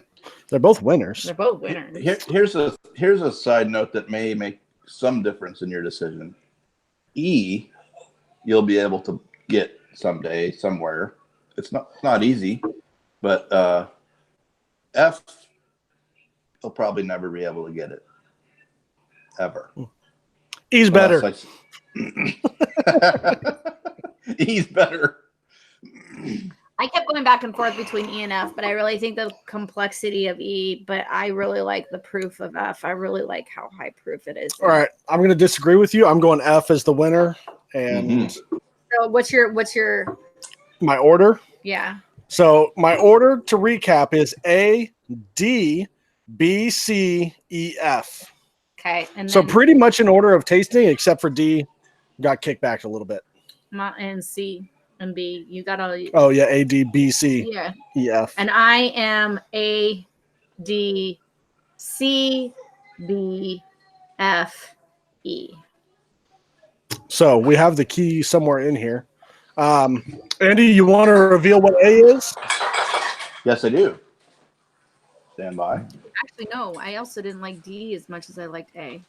they're both winners. They're both winners. Here's a side note that may make some difference in your decision. E, you'll be able to get someday, somewhere. It's not easy, but F, you'll probably never be able to get it, ever. E's better. E's better. I kept going back and forth between E and F, but I really think the complexity of E, but I really like the proof of F. I really like how high proof it is. All right, I'm going to disagree with you. I'm going F as the winner. And so what's your my order? Yeah. So my order to recap is A, D, B, C, E, F. Okay. And so then pretty much in order of tasting, except for D, got kicked back a little bit. And C and B. You got all. Oh yeah, A, D, B, C, yeah, E, F. And I am A, D, C, B, F, E. So we have the key somewhere in here. Andy, you want to reveal what A is? Yes, I do. Stand by. Actually, no. I also didn't like D as much as I liked A.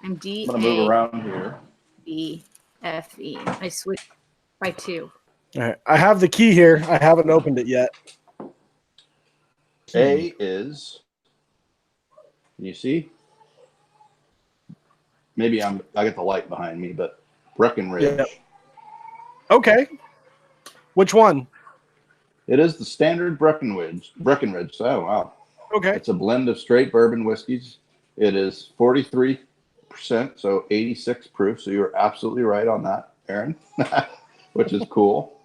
I'm D. I'm gonna move around here. B, F, E. I switched by 2. All right. I have the key here. I haven't opened it yet. A is. Can you see? Maybe I got the light behind me, but Breckenridge. Yep. Okay. Which one? It is the standard Breckenridge. Oh, wow. Okay. It's a blend of straight bourbon whiskeys. It is 43%, so 86 proof. So you're absolutely right on that, Aaron, which is cool.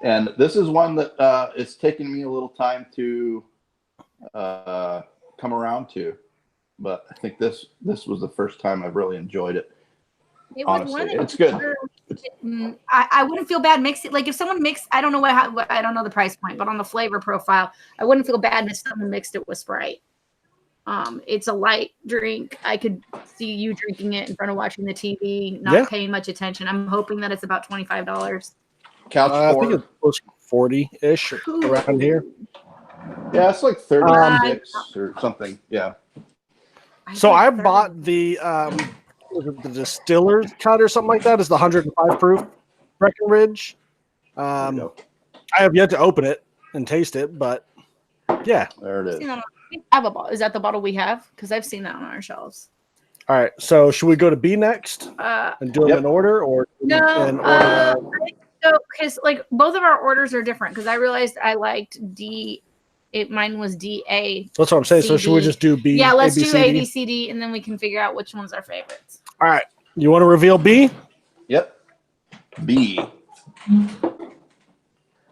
And this is one that it's taken me a little time to come around to. But I think this was the first time I've really enjoyed it. Honestly, it's good. I wouldn't feel bad mixing. Like if someone mixed, I don't know I don't know the price point, but on the flavor profile, I wouldn't feel bad if someone mixed it with Sprite. It's a light drink. I could see you drinking it in front of watching the TV, not paying much attention. I'm hoping that it's about $25. Couch I think it's close to 40-ish around here. Yeah, it's like 36 or something. Yeah. So I bought the distiller's cut or something like that. It's the 105 proof Breckenridge. I have yet to open it and taste it, but yeah. There it is. I have a bottle. Is that the bottle we have? Because I've seen that on our shelves. All right. So should we go to B next and do them in order, or no? So because like both of our orders are different. Because I realized I liked D. Mine was DA. That's what I'm saying. So should we just do B? Yeah, let's do A, B, C, D, and then we can figure out which one's our favorites. All right. You want to reveal B? Yep. B.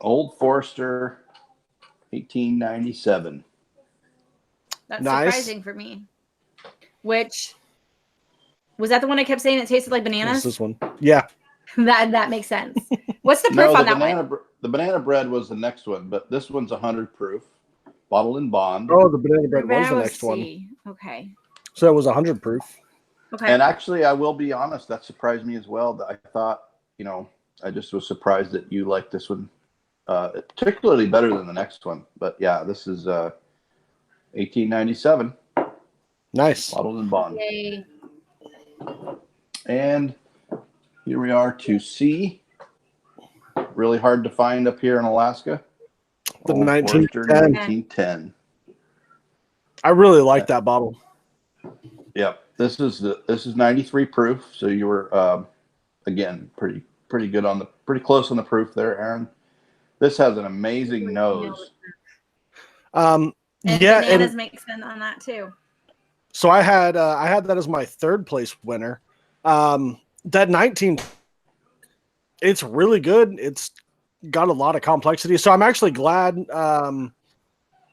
Old Forester, 1897. That's surprising for me. Which was that the one I kept saying it tasted like bananas? This one. Yeah. That makes sense. What's the proof on that one? The banana bread was the next one, but this one's 100 proof. Bottled in bond. Oh, the banana bread was the next one. Okay. So it was 100 proof. Okay. And actually, I will be honest, that surprised me as well. That I thought, I just was surprised that you liked this one, particularly better than the next one. But yeah, this is 1897. Nice. Bottled in bond. Yay. And here we are to C. Really hard to find up here in Alaska. The 1910. 1910. I really like that bottle. Yep. This is 93 proof. So you were again pretty good on pretty close on the proof there, Aaron. This has an amazing nose. And yeah, bananas make sense on that too. So I had that as my third place winner. That 19, it's really good. It's got a lot of complexity. So I'm actually glad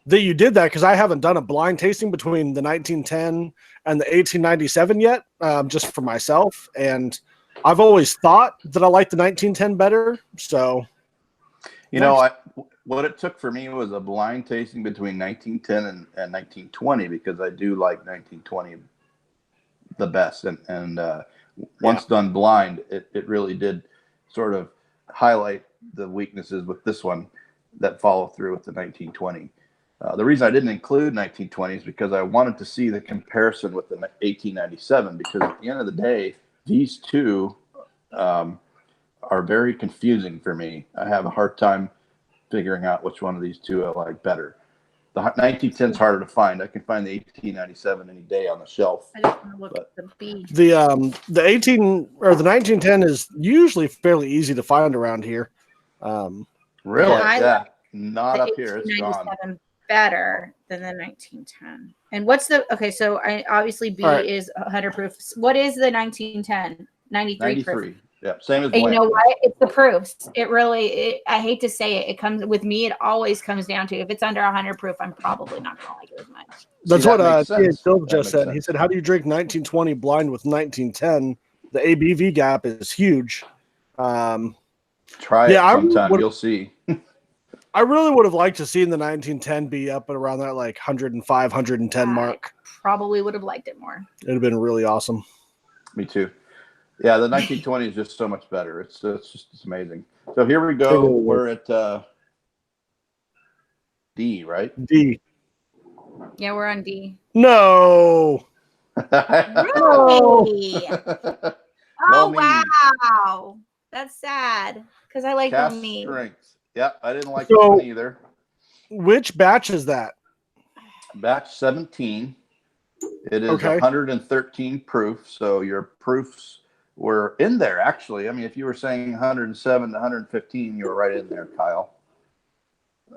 that you did that, because I haven't done a blind tasting between the 1910 and the 1897 yet, just for myself. And I've always thought that I like the 1910 better. So, you know, what it took for me was a blind tasting between 1910 and 1920, because I do like 1920 the best. And once done blind, it really did sort of highlight the weaknesses with this one that follow through with the 1920. The reason I didn't include 1920 is because I wanted to see the comparison with the 1897, because at the end of the day, these two are very confusing for me. I have a hard time figuring out which one of these two I like better. The 1910 is harder to find. I can find the 1897 any day on the shelf. I just want to look at the B. The 18 or the 1910 is usually fairly easy to find around here. Really? Yeah, Not up here. It's gone. Better than the 1910. And what's the so I obviously B is 100 proof. What is the 1910? 93 proof. Yeah, same as And you know what? It's the proofs. It really, I hate to say it. It comes with me. It always comes down to, if it's under 100 proof, I'm probably not going to like it as much. That's what Phil just said. He said, how do you drink 1920 blind with 1910? The ABV gap is huge. Try it sometime. You'll see. I really would have liked to see the 1910 be up at around that like 105, 110 mark. Probably would have liked it more. It'd have been really awesome. Me too. Yeah, the 1920 is just so much better. It's amazing. So here we go. We're at D, right? D. Yeah, we're on D. No. Really? Oh, wow. That's sad, because I like the meat. Strength. Yeah, I didn't like this one either. Which batch is that? Batch 17. It is 113 proof, so your proofs were in there, actually. I mean, if you were saying 107 to 115, you were right in there, Kyle.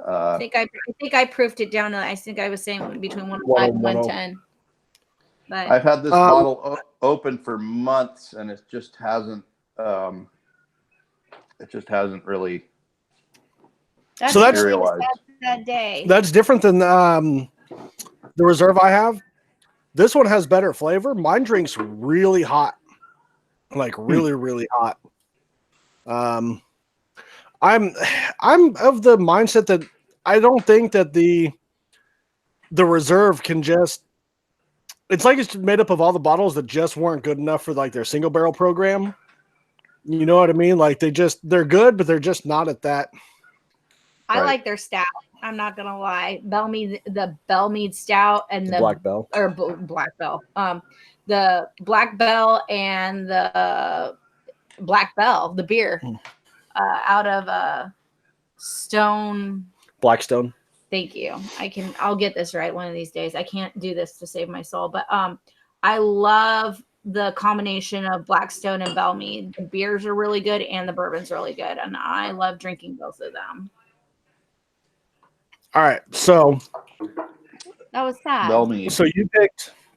I think I proofed it down to, I think I was saying between 105 and 110. But I've had this bottle open for months, and it just hasn't really materialized. That day. That's different than the reserve I have. This one has better flavor. Mine drinks really hot. Like really, really hot. I'm of the mindset that I don't think that the reserve can just, it's like it's made up of all the bottles that just weren't good enough for like their single barrel program. You know what I mean? Like they're good, but they're just not at that. I like their stout. I'm not gonna lie. The Bellmead stout and the Black Bell or Black Bell. The Black Bell and the Black Bell, the beer, out of Stone. Blackstone. Thank you. I'll get this right one of these days. I can't do this to save my soul, but I love the combination of Blackstone and Bellmead. The beers are really good and the bourbon's really good, and I love drinking both of them. All right, so that was sad. Bellmead. So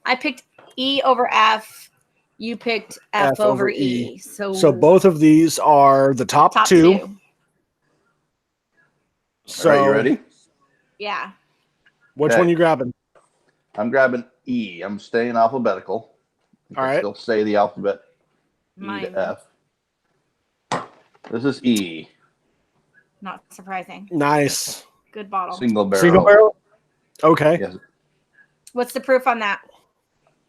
I picked E over F. You picked F over E. So both of these are the top two. So are you ready? Yeah. Which one are you grabbing? I'm grabbing E. I'm staying alphabetical. All right. Still say the alphabet. E to F. This is E. Not surprising. Nice. Good bottle. Single barrel. Single barrel? Okay. Yes. What's the proof on that?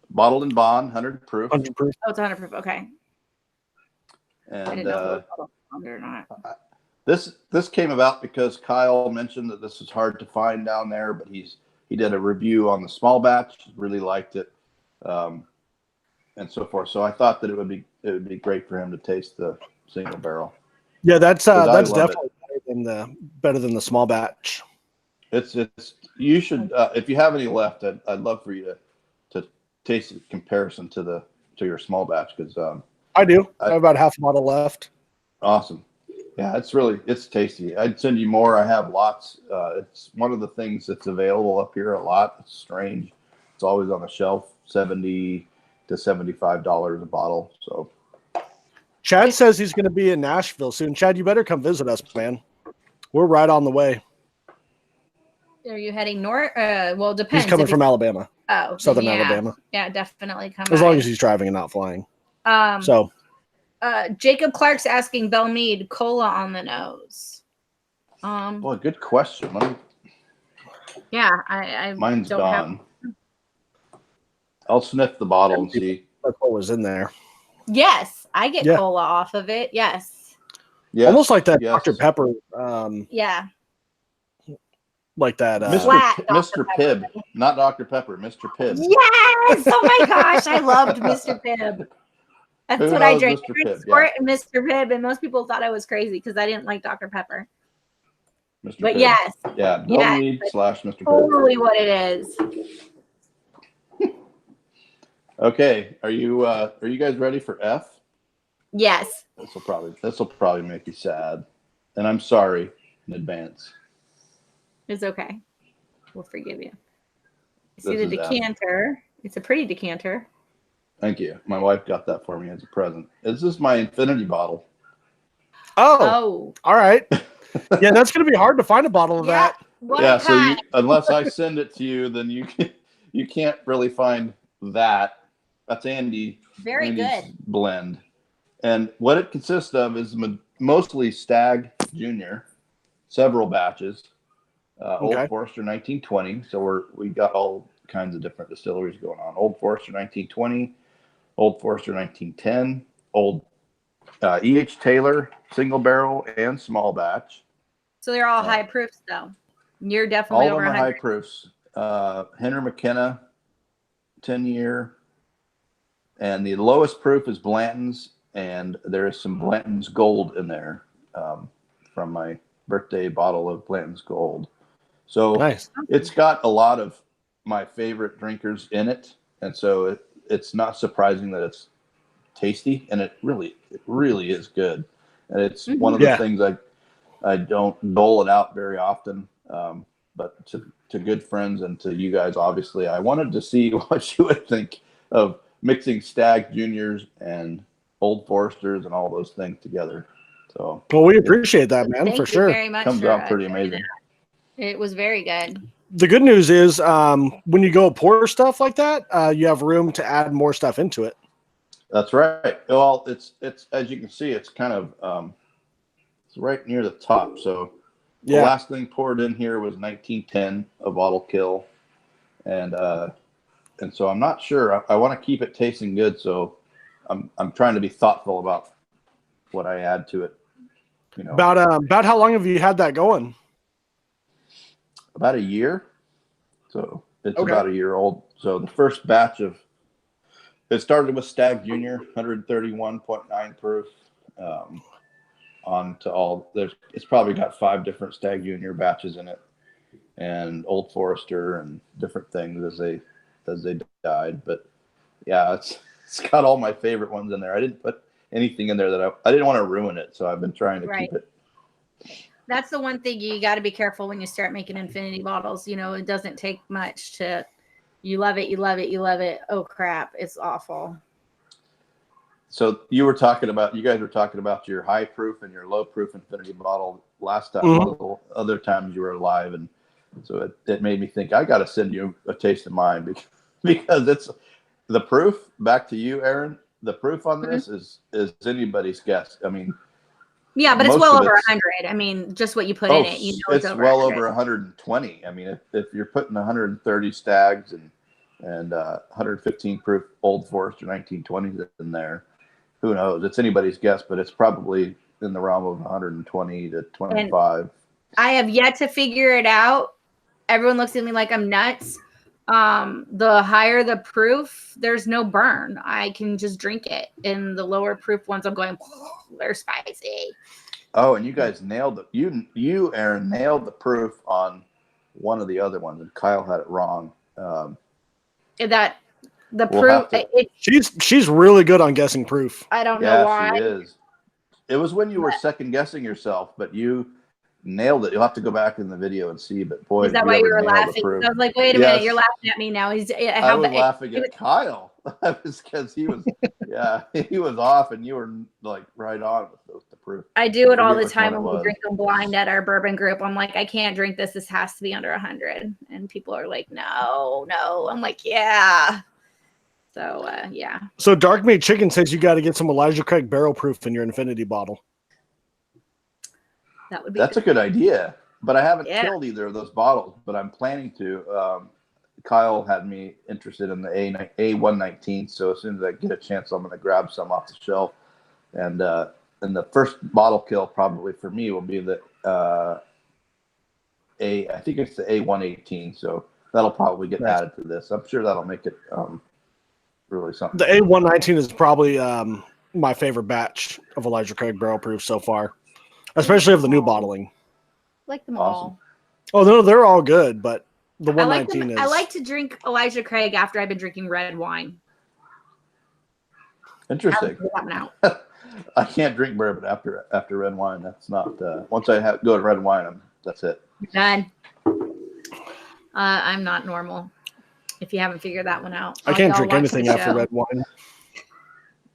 Bottled and bond, 100 proof. 100 proof. Oh, it's 100 proof. Okay. And I didn't know if it was or not. This came about because Kyle mentioned that this is hard to find down there, but he did a review on the small batch, really liked it, and so forth. So I thought that it would be great for him to taste the single barrel. Yeah, that's definitely better than the small batch. You should if you have any left, I'd love for you to taste comparison to your small batch? Because I do. I have about half a bottle left. Awesome. Yeah, it's tasty. I'd send you more. I have lots. It's one of the things that's available up here a lot. It's strange. It's always on the shelf, $70 to $75 a bottle. So Chad says he's going to be in Nashville soon. Chad, you better come visit us, man. We're right on the way. Are you heading north? Well, it depends. He's coming from Alabama. Oh, Southern Alabama. Yeah, definitely come. As long as he's driving and not flying. Jacob Clark's asking Belle Meade cola on the nose. Boy, good question. Yeah, I mine's don't gone. I'll sniff the bottle and see. That's what was in there. Yes, I get cola off of it. Yes. Almost like that Dr. Pepper. Yeah. Like that. Mr. Pibb. Not Dr. Pepper. Mr. Pibb. Yes! Oh my gosh, I loved Mr. Pibb. That's what I drank. Mr. Pibb, Mr. Pibb, and most people thought I was crazy because I didn't like Dr. Pepper. Mr. But Pibb. yes. Yeah, Belle Meade / Mr. Pibb. Totally what it is. Okay, are you guys ready for F? Yes. This will probably make you sad, and I'm sorry in advance. It's okay. We'll forgive you. See the decanter. It's a pretty decanter. Thank you. My wife got that for me as a present. This is my infinity bottle. Oh. All right. Yeah, that's going to be hard to find a bottle of that. So unless I send it to you, then you can't really find that. That's Andy's good blend. And what it consists of is mostly Stag Junior, several batches. Old Forester 1920. So we got all kinds of different distilleries going on. Old Forester 1920, Old Forester 1910, Old E.H. Taylor, single barrel and small batch. So they're all high proofs, though. You're definitely all over of them are high proofs. Henry McKenna, 10-year. And the lowest proof is Blanton's, and there is some Blanton's Gold in there from my birthday bottle of Blanton's Gold. So nice. It's got a lot of my favorite drinkers in it, and so it's not surprising that it's tasty, and it really is good. And it's one of the things I don't dole it out very often, but to good friends and to you guys, obviously, I wanted to see what you would think of mixing Stag Juniors and Old Foresters and all those things together. So, well, we appreciate that, man, for sure. Very much comes out pretty amazing. It was very good. The good news is when you go pour stuff like that, you have room to add more stuff into it. That's right. Well, it's as you can see, it's kind of it's right near the top. So the last thing poured in here was 1910, a bottle kill, and so I'm not sure. I want to keep it tasting good, so I'm trying to be thoughtful about what I add to it. You know, about how long have you had that going? About a year. So it's about a year old. So the first batch it started with Stag Junior, 131.9 proof. On to all it's probably got 5 different Stag Junior batches in it, and Old Forester and different things as they died. But yeah, it's got all my favorite ones in there. I didn't put anything in there that I didn't want to ruin it, so I've been trying to keep it. That's the one thing you got to be careful when you start making infinity bottles. You know, it doesn't take much to, you love it, you love it, you love it. Oh crap, it's awful. So you guys were talking about your high proof and your low proof infinity bottle last time, other times you were live. And so it made me think, I got to send you a taste of mine because it's the proof. Back to you, Aaron. The proof on this is anybody's guess. I mean, yeah, but it's well over 100. I mean, just what you put in it, you know, it's well over 120. I mean, if you're putting 130 Stags and 115 proof Old Forester 1920s in there, who knows? It's anybody's guess, but it's probably in the realm of 120 to 25. And I have yet to figure it out. Everyone looks at me like I'm nuts. The higher the proof, there's no burn. I can just drink it. And the lower proof ones, I'm going, they're spicy. Oh, and you guys nailed it. You, Aaron, nailed the proof on one of the other ones, and Kyle had it wrong. The proof. She's really good on guessing proof. I don't know why. She is. It was when you were second guessing yourself, but you nailed it. You'll have to go back in the video and see. But boy, is that why you were laughing? I was like, wait a minute, you're laughing at me now. I was laughing at Kyle. That was because he was, he was off, and you were like right on with the proof. I do it all the time when we drink them blind at our bourbon group. I'm like, I can't drink this. This has to be under 100, and people are like, no. I'm like, yeah. So yeah. So Dark Meat Chicken says you got to get some Elijah Craig barrel proof in your infinity bottle. That would be. That's a good idea, but I haven't killed either of those bottles. But I'm planning to. Kyle had me interested in the A119, so as soon as I get a chance, I'm going to grab some off the shelf. And the first bottle kill probably for me will be the I think it's the A118. So that'll probably get added to this. I'm sure that'll make it really something. The A119 is probably my favorite batch of Elijah Craig barrel proof so far, especially of the new bottling. Like them all. Oh no, they're all good, but the 119 is. I like to drink Elijah Craig after I've been drinking red wine. Interesting. I can't drink bourbon after red wine. That's not. Once I go to red wine, that's it. Done. I'm not normal. If you haven't figured that one out, I can't drink anything after red wine.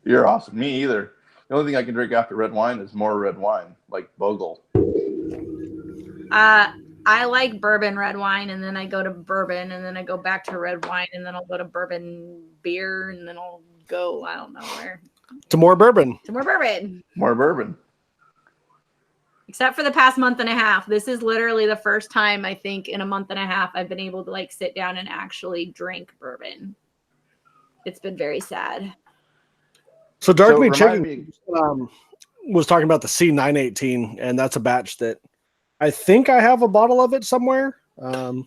You're awesome. Me either. The only thing I can drink after red wine is more red wine, like Bogle. I like bourbon red wine, and then I go to bourbon, and then I go back to red wine, and then I'll go to bourbon beer, and then I'll go, I don't know where. To more bourbon. More bourbon. Except for the past month and a half. This is literally the first time, I think, in a month and a half I've been able to like sit down and actually drink bourbon. It's been very sad. So Dark Meat Chicken was talking about the C918, and that's a batch that I think I have a bottle of it somewhere. Where?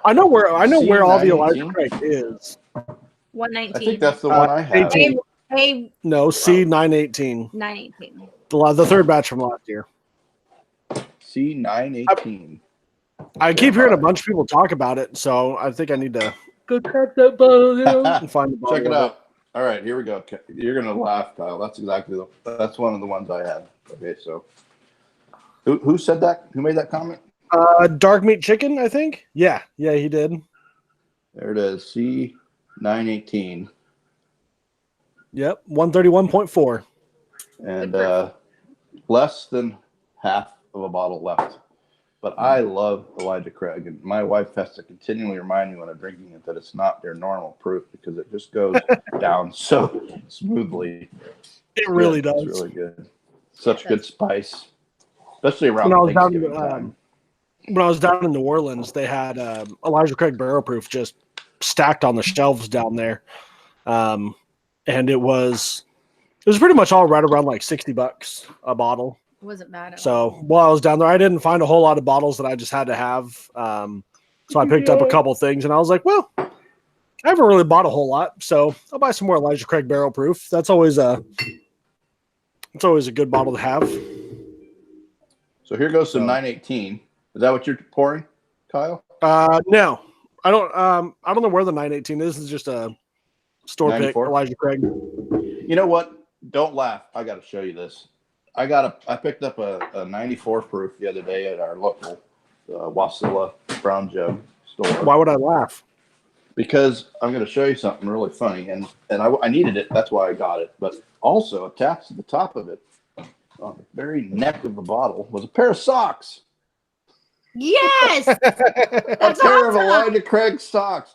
I know where all the Elijah Craig is. 119. I think that's the one I have. No, C918. 918. The third batch from last year. C918. I keep hearing a bunch of people talk about it, so I think I need to go track that bottle and find the bottle. Check it out. All right, here we go. You're gonna laugh, Kyle. That's one of the ones I had. Okay, so who said that? Who made that comment? Dark Meat Chicken, I think. Yeah, he did. There it is. C918. Yep, 131.4. And less than half of a bottle left. But I love Elijah Craig, and my wife has to continually remind me when I'm drinking it that it's not their normal proof because it just goes down so smoothly. It really does. It's really good. Such good spice, especially around Thanksgiving time. When I was down in New Orleans, they had Elijah Craig barrel proof just stacked on the shelves down there. And it was pretty much all right around like $60 a bottle. It wasn't bad. So while I was down there, I didn't find a whole lot of bottles that I just had to have. So I picked up a couple things, and I was like, well, I haven't really bought a whole lot, so I'll buy some more Elijah Craig barrel proof. That's always a good bottle to have. So here goes some 918. Is that what you're pouring, Kyle? No, I don't know where the 918 is. It's just a store 94? Pick, Elijah Craig. You know what? Don't laugh. I got to show you this. I picked up a 94 proof the other day at our local Wasilla Brown Jug store. Why would I laugh? Because I'm going to show you something really funny, and I needed it. That's why I got it. But also attached to the top of it, on the very neck of the bottle, was a pair of socks. Yes, a pair of Elijah Craig socks.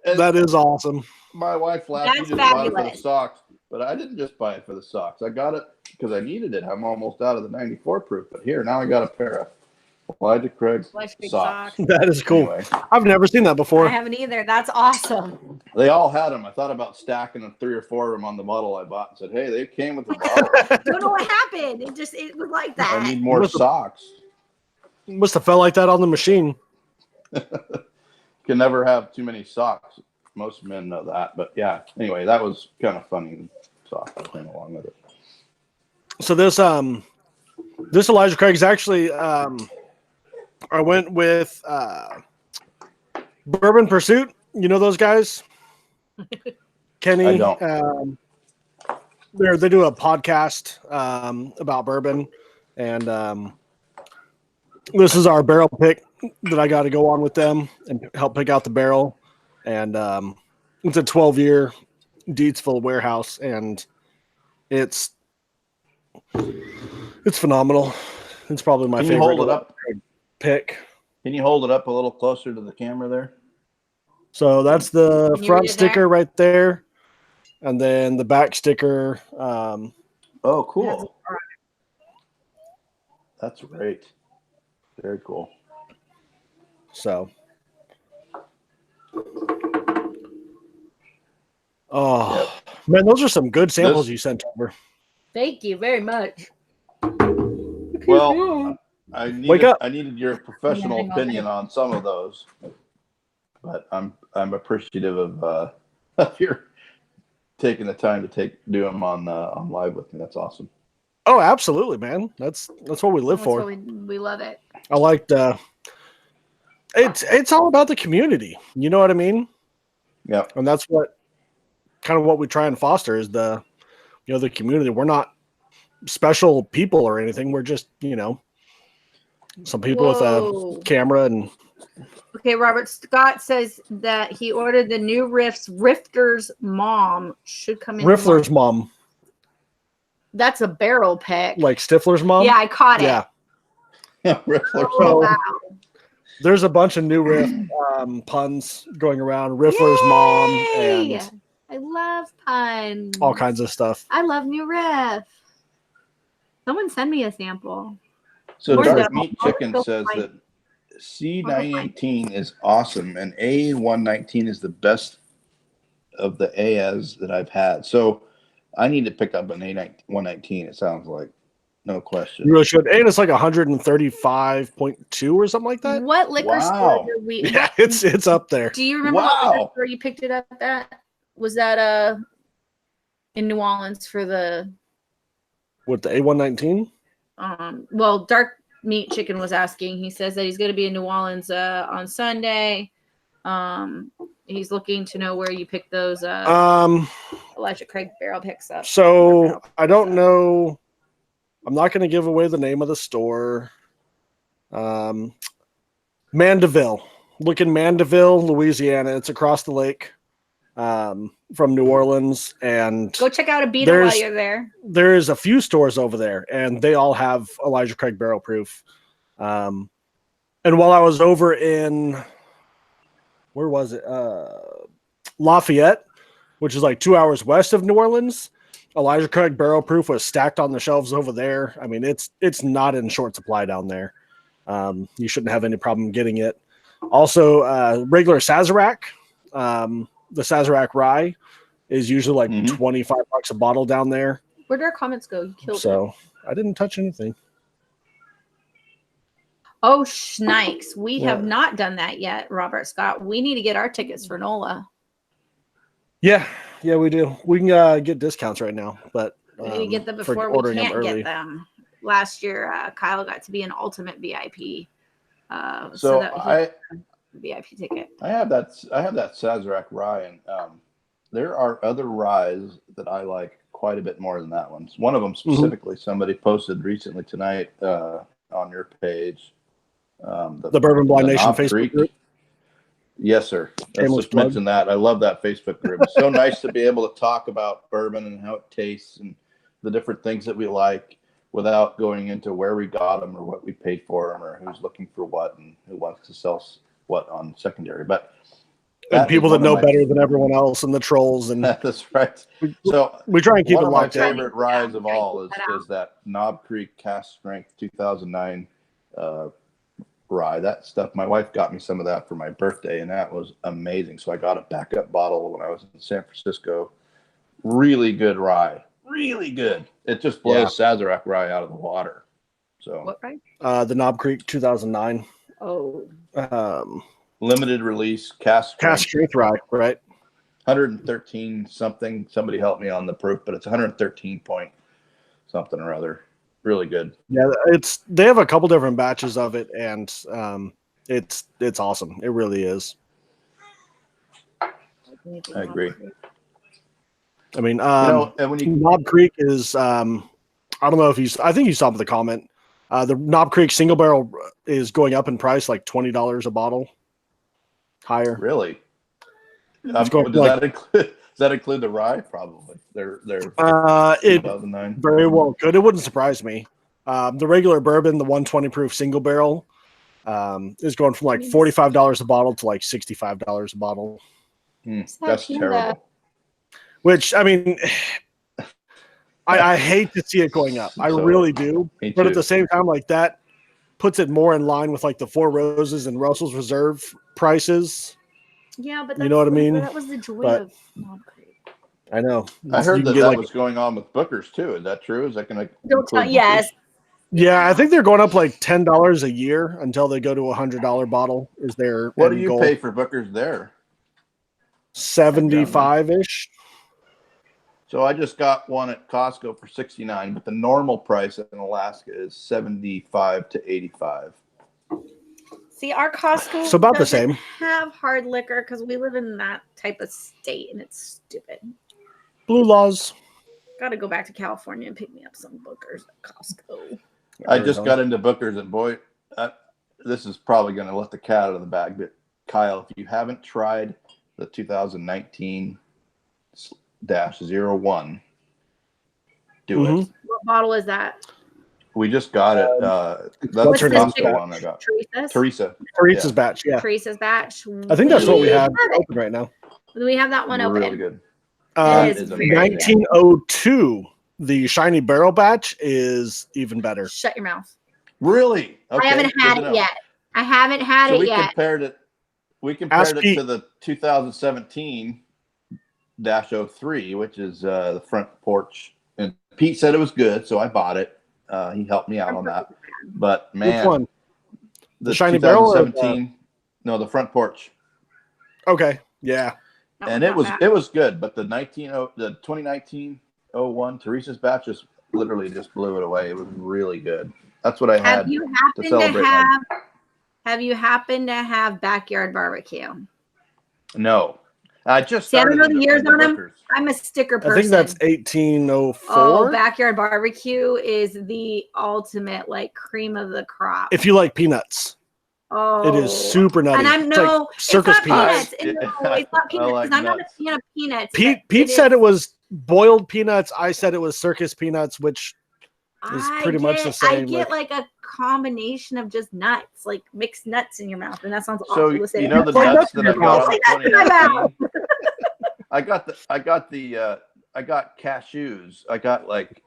And that is awesome. My wife laughed. That's you just fabulous. bought it for the socks, but I didn't just buy it for the socks. I got it because I needed it. I'm almost out of the 94 proof, but now I got a pair of Elijah Craig socks. That is cool. Anyway, I've never seen that before. I haven't either. That's awesome. They all had them. I thought about stacking 3 or 4 of them on the bottle I bought and said, hey, they came with the bottle. I don't know what happened. It was like that. I need more socks. Must have felt like that on the machine. Can never have too many socks. Most men know that. But yeah, anyway, that was kind of funny sock that came along with it. So this Elijah Craig is actually I went with Bourbon Pursuit you know those guys? Kenny. I don't. They do a podcast about bourbon, and this is our barrel pick that I got to go on with them and help pick out the barrel. And it's a 12-year Deedsville warehouse, and it's phenomenal. It's probably my favorite. Can you hold it up? Pick. Can you hold it up a little closer to the camera there? So that's the front sticker there? right there, and then the back sticker. Oh, cool. That's great. Very cool. So, man, those are some good samples you sent over. Thank you very much. Well, I needed your professional opinion on some of those, but I'm appreciative of your taking the time to do them on live with me. That's awesome. Oh, absolutely, man. That's what we live for. We love it. I liked. It's all about the community. You know what I mean? Yeah. And that's what we try and foster is the community. We're not special people or anything. We're just, some people with a camera and. Okay, Robert Scott says that he ordered the new Rifter's Mom should come in. Riffler's Mom. That's a barrel pick. Like Stifler's Mom? Yeah, I caught it. Yeah. Riffler's Oh, Mom. wow. There's a bunch of new riff puns going around. Riffler's Mom and I love puns. all kinds of stuff. I love new riff. Someone send me a sample. So Where's Dark that? Meat Chicken says that C918 is awesome and A119 is the best of the AS that I've had. So I need to pick up an A119. It sounds like, no question. You really should. And it's like 135.2 or something like that. What liquor store did we? Yeah, it's up there. Do you remember what liquor store you picked it up at? Was that in New Orleans for the? With the A119? Well, Dark Meat Chicken was asking. He says that he's going to be in New Orleans on Sunday. He's looking to know where you picked those. Elijah Craig barrel picks up. So I don't know. I'm not going to give away the name of the store. Mandeville. Look in Mandeville, Louisiana. It's across the lake from New Orleans. And go check out a beetle while you're there. There's a few stores over there, and they all have Elijah Craig barrel proof. And while I was over in, where was it? Lafayette, which is like 2 hours west of New Orleans. Elijah Craig barrel proof was stacked on the shelves over there. I mean, it's not in short supply down there. You shouldn't have any problem getting it. Also, regular Sazerac, the Sazerac rye is usually like $25 a bottle down there. Where did our comments go? You killed it. I didn't touch anything. Oh, Schnikes. We have not done that yet, Robert Scott. We need to get our tickets for NOLA. Yeah, we do. We can get discounts right now, but we need to get them before we can't get them. Last year, Kyle got to be an ultimate VIP. So that VIP ticket. I have that Sazerac rye, and there are other ryes that I like quite a bit more than that one. One of them specifically, somebody posted recently tonight on your page. The Bourbon Blind Nation Facebook group. Yes, sir. Let's just mention that. I love that Facebook group. It's so nice to be able to talk about bourbon and how it tastes and the different things that we like without going into where we got them or what we paid for them or who's looking for what and who wants to sell what on secondary. But and people that know better than everyone else and the trolls. And that's right. So we try and keep it locked in. One of my favorite ryes of all is that Knob Creek Cask Strength 2009 rye. That stuff, my wife got me some of that for my birthday, and that was amazing. So I got a backup bottle when I was in San Francisco. Really good rye. Really good. It just blows Sazerac rye out of the water. So what rye? The Knob Creek 2009. Oh. Limited release cask strength rye, right? 113 something. Somebody help me on the proof, but it's 113 point something or other. Really good. Yeah, they have a couple different batches of it, and it's awesome. It really is. I agree. I mean, and when you Knob Creek is, I don't know if I think you saw the comment. The Knob Creek single barrel is going up in price, like $20 a bottle higher. Really? Does that include the rye? Probably. They're it 2009. very well could. It wouldn't surprise me. The regular bourbon, the 120 proof single barrel, is going from like $45 a bottle to like $65 a bottle. That's terrible. Which, I mean, I hate to see it going up. I really do. But at the same time, like that puts it more in line with like the Four Roses and Russell's Reserve prices. Yeah, but you know what I mean? That was the joy of Knob Creek. I know. I heard that was going on with Booker's too. Is that true? Is that going to? Yes. Yeah, I think they're going up like $10 a year until they go to $100 bottle. Is their what do you pay for Booker's there? 75-ish. So I just got one at Costco for $69, but the normal price in Alaska is $75 to $85. See, our Costco so about the same. Have hard liquor because we live in that type of state, and it's stupid. Blue laws. Got to go back to California and pick me up some Booker's at Costco. I just got into Booker's, and boy, this is probably going to let the cat out of the bag. But Kyle, if you haven't tried the 2019-01, do it. What bottle is that? We just got it. That's her Costco one I got. Teresa's batch, yeah. Teresa's batch. I think that's what we have open right now. Do we have that one open? Really good. 1902, the Shiny Barrel batch is even better. Shut your mouth. Really? Okay, I haven't had it yet. I haven't had it yet. We compared it to the 2017-03, which is the front porch. And Pete said it was good, so I bought it. He helped me out on that. But man, which one? The Shiny Barrel? No, the front porch. Okay, yeah. And it was good, but the 2019-01 Teresa's batch just literally just blew it away. It was really good. That's what I had to celebrate. Have you happened to have backyard barbecue? No. I just I don't know the years on them. I'm a sticker person. I think that's 1804. Oh, backyard barbecue is the ultimate like cream of the crop. If you like peanuts. Oh, it is super nutty. And I'm like circus peanuts. No, it's not peanuts because I'm not a fan of peanuts. Pete said it was boiled peanuts. I said it was circus peanuts, which is pretty much the same. I get like a combination of just nuts, like mixed nuts in your mouth, and that sounds awful to say. You know the nuts that I got on 2019? I got cashews. I got like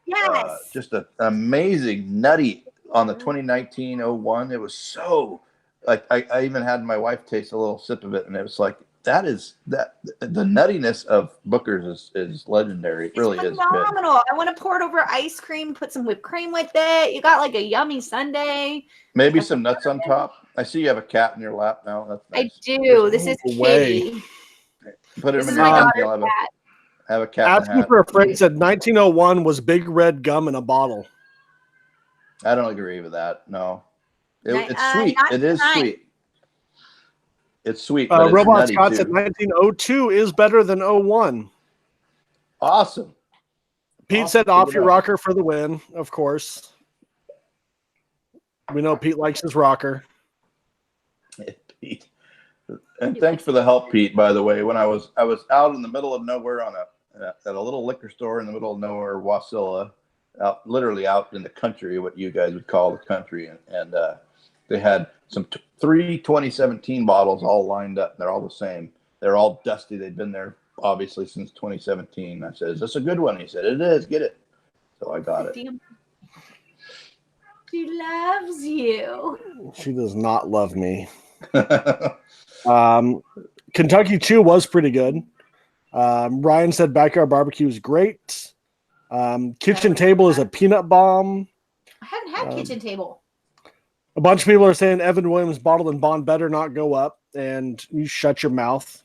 just an amazing nutty on the 2019-01. It was so like I even had my wife taste a little sip of it, and it was like the nuttiness of Booker's is legendary. It really is phenomenal. I want to pour it over ice cream, put some whipped cream with it. You got like a yummy sundae. Maybe some nuts on top. I see you have a cat in your lap now. That's nice. I do. This is Kitty. Put him in your hand. Have a cat. Asking for a friend said 1901 was Big Red gum in a bottle. I don't agree with that. No, it's sweet. It is sweet. It's sweet. But Robot Scott said 1902 is better than 01. Awesome. Pete said off your rocker for the win, of course. We know Pete likes his rocker. Pete. And thanks for the help, Pete, by the way. When I was out in the middle of nowhere at a little liquor store in the middle of nowhere, Wasilla, literally out in the country, what you guys would call the country, and they had three 2017 bottles all lined up. They're all the same. They're all dusty. They'd been there obviously since 2017. I said, "Is this a good one?" He said, "It is. Get it." So I got it. She loves you. She does not love me. Kentucky Chew was pretty good. Ryan said backyard barbecue is great. Kitchen Table is a peanut bomb. I haven't had Kitchen Table. A bunch of people are saying Evan Williams bottled and bond better not go up, and you shut your mouth.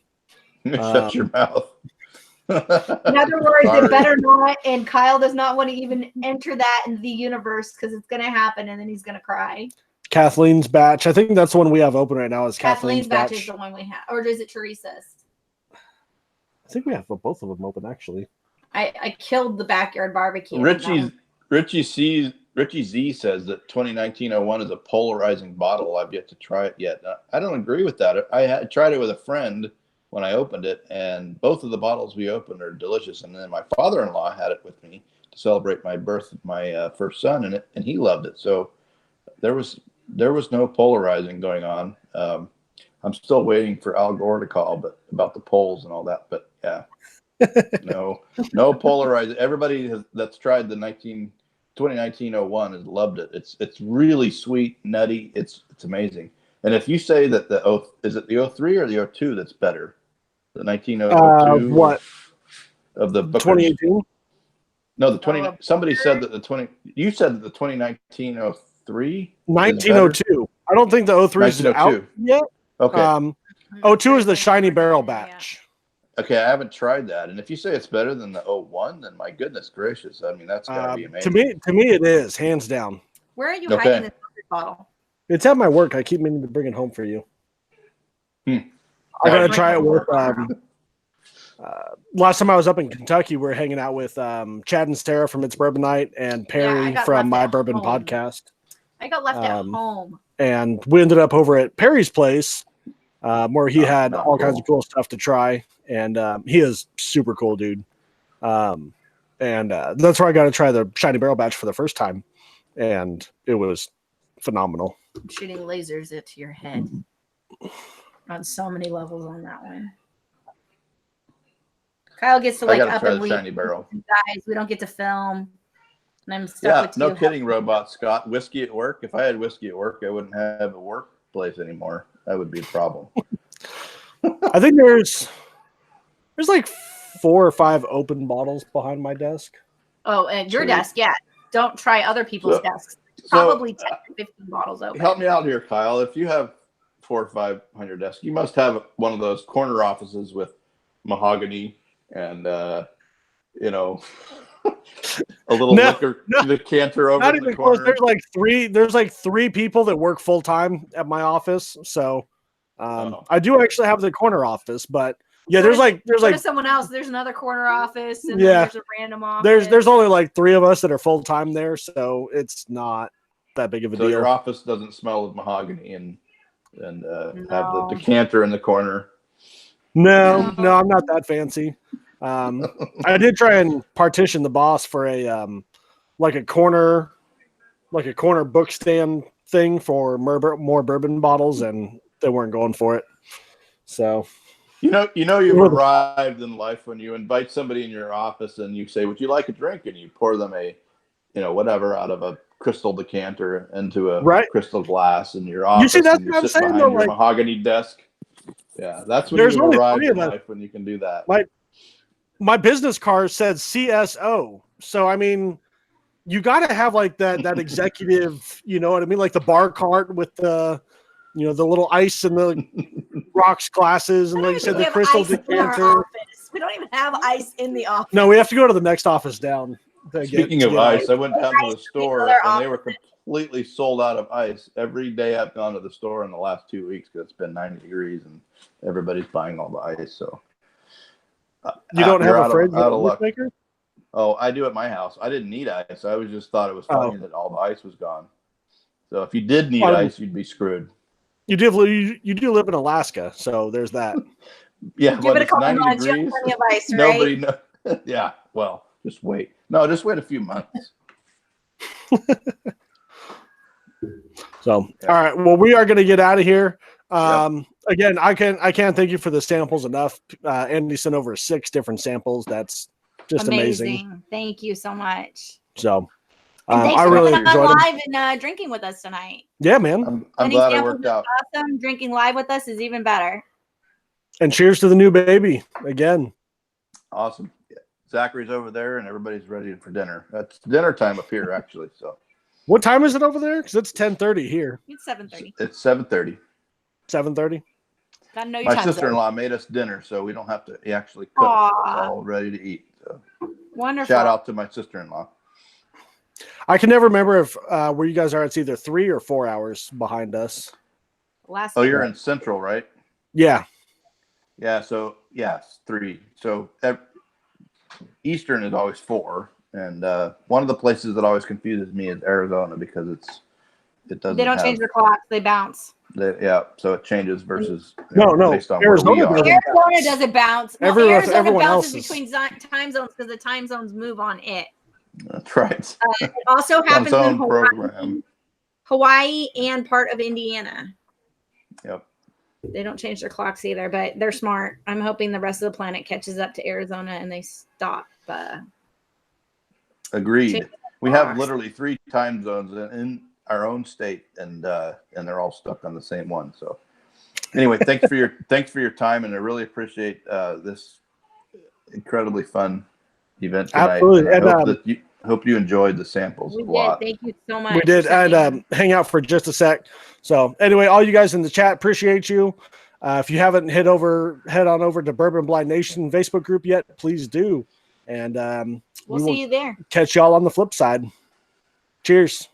Shut your mouth. In other words, it better not, and Kyle does not want to even enter that in the universe because it's going to happen, and then he's going to cry. Kathleen's batch. I think that's the one we have open right now. Is Kathleen's batch is the one we have, or is it Teresa's? think we have both of them open, actually. I killed the backyard barbecue. Richie Z says that 2019-01 is a polarizing bottle. I've yet to try it yet. I don't agree with that. I tried it with a friend when I opened it, and both of the bottles we opened are delicious. And then my father-in-law had it with me to celebrate my birth of my first son, and he loved it. So there was no polarizing going on. I'm still waiting for Al Gore to call, about the polls and all that. But yeah, no polarizing. Everybody that's tried the 2019-01 has loved it. It's really sweet, nutty. It's amazing. And if you say that is it the 03 or the 02 that's better? The 1902 what of the Booker's? 2018? No, the 20. Somebody said that the 20. You said that the 2019-03. 1902. I don't think the 03 is out yet. Okay. 02 is the shiny barrel batch. Okay, I haven't tried that. And if you say it's better than the 01, then my goodness gracious. I mean, that's gotta be amazing. To me it is, hands down. Where are you hiding this bottle? It's at my work. I keep meaning to bring it home for you. I gotta try it with last time I was up in Kentucky, we were hanging out with Chad and Stara from It's Bourbon Night and Perry from My Bourbon Podcast. I got left at home. And we ended up over at Perry's place where he had all kinds of cool stuff to try. And he is super cool, dude. And that's where I got to try the shiny barrel batch for the first time. And it was phenomenal. I'm shooting lasers into your head on so many levels on that one. Kyle gets to up and leave. Shiny barrel. Guys, we don't get to film. And I'm stuck with no kidding, Robot Scott. Whiskey at work. If I had whiskey at work, I wouldn't have a workplace anymore. That would be a problem. I think there's like 4 or 5 open bottles behind my desk. Oh, and your desk, yeah. Don't try other people's desks. Probably 10 or 15 bottles open. Help me out here, Kyle. If you have 400 or 500 desks, you must have one of those corner offices with mahogany and a little liquor decanter over in the corner. Close. There's like three people that work full time at my office. So I do actually have the corner office, but yeah, there's someone else. There's another corner office, and then there's a random office. There's only like 3 of us that are full time there, so it's not that big of a deal. So your office doesn't smell of mahogany and have the decanter in the corner. No, I'm not that fancy. I did try and partition the boss for a corner book stand thing for more bourbon bottles, and they weren't going for it. So you've arrived in life when you invite somebody in your office and you say, "Would you like a drink?" and you pour them whatever out of a crystal decanter into a crystal glass in your office. You see, that's and what I'm saying. Your mahogany desk. Yeah, that's when you arrive in life when you can do that. My business card said CSO. So, I mean, you got to have like that executive, you know what I mean? Like the bar cart with the little ice and the rocks glasses. And like you said, the crystal decanter. We don't even have ice in the office. No, we have to go to the next office down. Speaking of ice, I went down to the store and they were completely sold out of ice. Every day I've gone to the store in the last 2 weeks because it's been 90 degrees and everybody's buying all the ice. So you don't have a fridge maker? Oh, I do at my house. I didn't need ice. I just thought it was funny that all the ice was gone. So if you did need ice, you'd be screwed. You do live in Alaska, so there's that. Yeah, give it a couple months. You have plenty of ice, right? Nobody knows. Yeah, well, just wait. No, just wait a few months. So, all right. Well, we are going to get out of here. Again, I can't thank you for the samples enough. Andy sent over 6 different samples. That's just amazing. Thank you so much. So, I really enjoyed live and drinking with us tonight. Yeah, man. I'm glad it worked out. Awesome. Drinking live with us is even better. And cheers to the new baby again. Awesome. Yeah. Zachary's over there, and everybody's ready for dinner. That's dinner time up here, actually. So, what time is it over there? Because it's 10:30 here. It's 7:30. It's 7:30. 7:30. My sister-in-law made us dinner, so we don't have to actually cook. It's all ready to eat. So. Wonderful. Shout out to my sister-in-law. I can never remember if where you guys are. It's either 3 or 4 hours behind us. You're in Central, right? Yeah. Yeah. So yes, 3. So Eastern is always 4, and one of the places that always confuses me is Arizona because it doesn't. They don't change their clocks; they bounce. Yeah, so it changes versus no, based on Arizona where we are. Arizona doesn't bounce. No, Arizona everyone bounces else's. between time zones because the time zones move on it. That's right. It also happens in Hawaii, program. Hawaii and part of Indiana. Yep. They don't change their clocks either, but they're smart. I'm hoping the rest of the planet catches up to Arizona and they stop. Agreed. We have literally 3 time zones in our own state, and they're all stuck on the same one. So, anyway, thanks for your time, and I really appreciate this incredibly fun event tonight. Absolutely, and I hope you enjoyed the samples a lot. Thank you so much. We did, and hang out for just a sec. So, anyway, all you guys in the chat, appreciate you. If you haven't head on over to Bourbon Blind Nation Facebook group yet, please do. And we'll see you there. Catch y'all on the flip side. Cheers.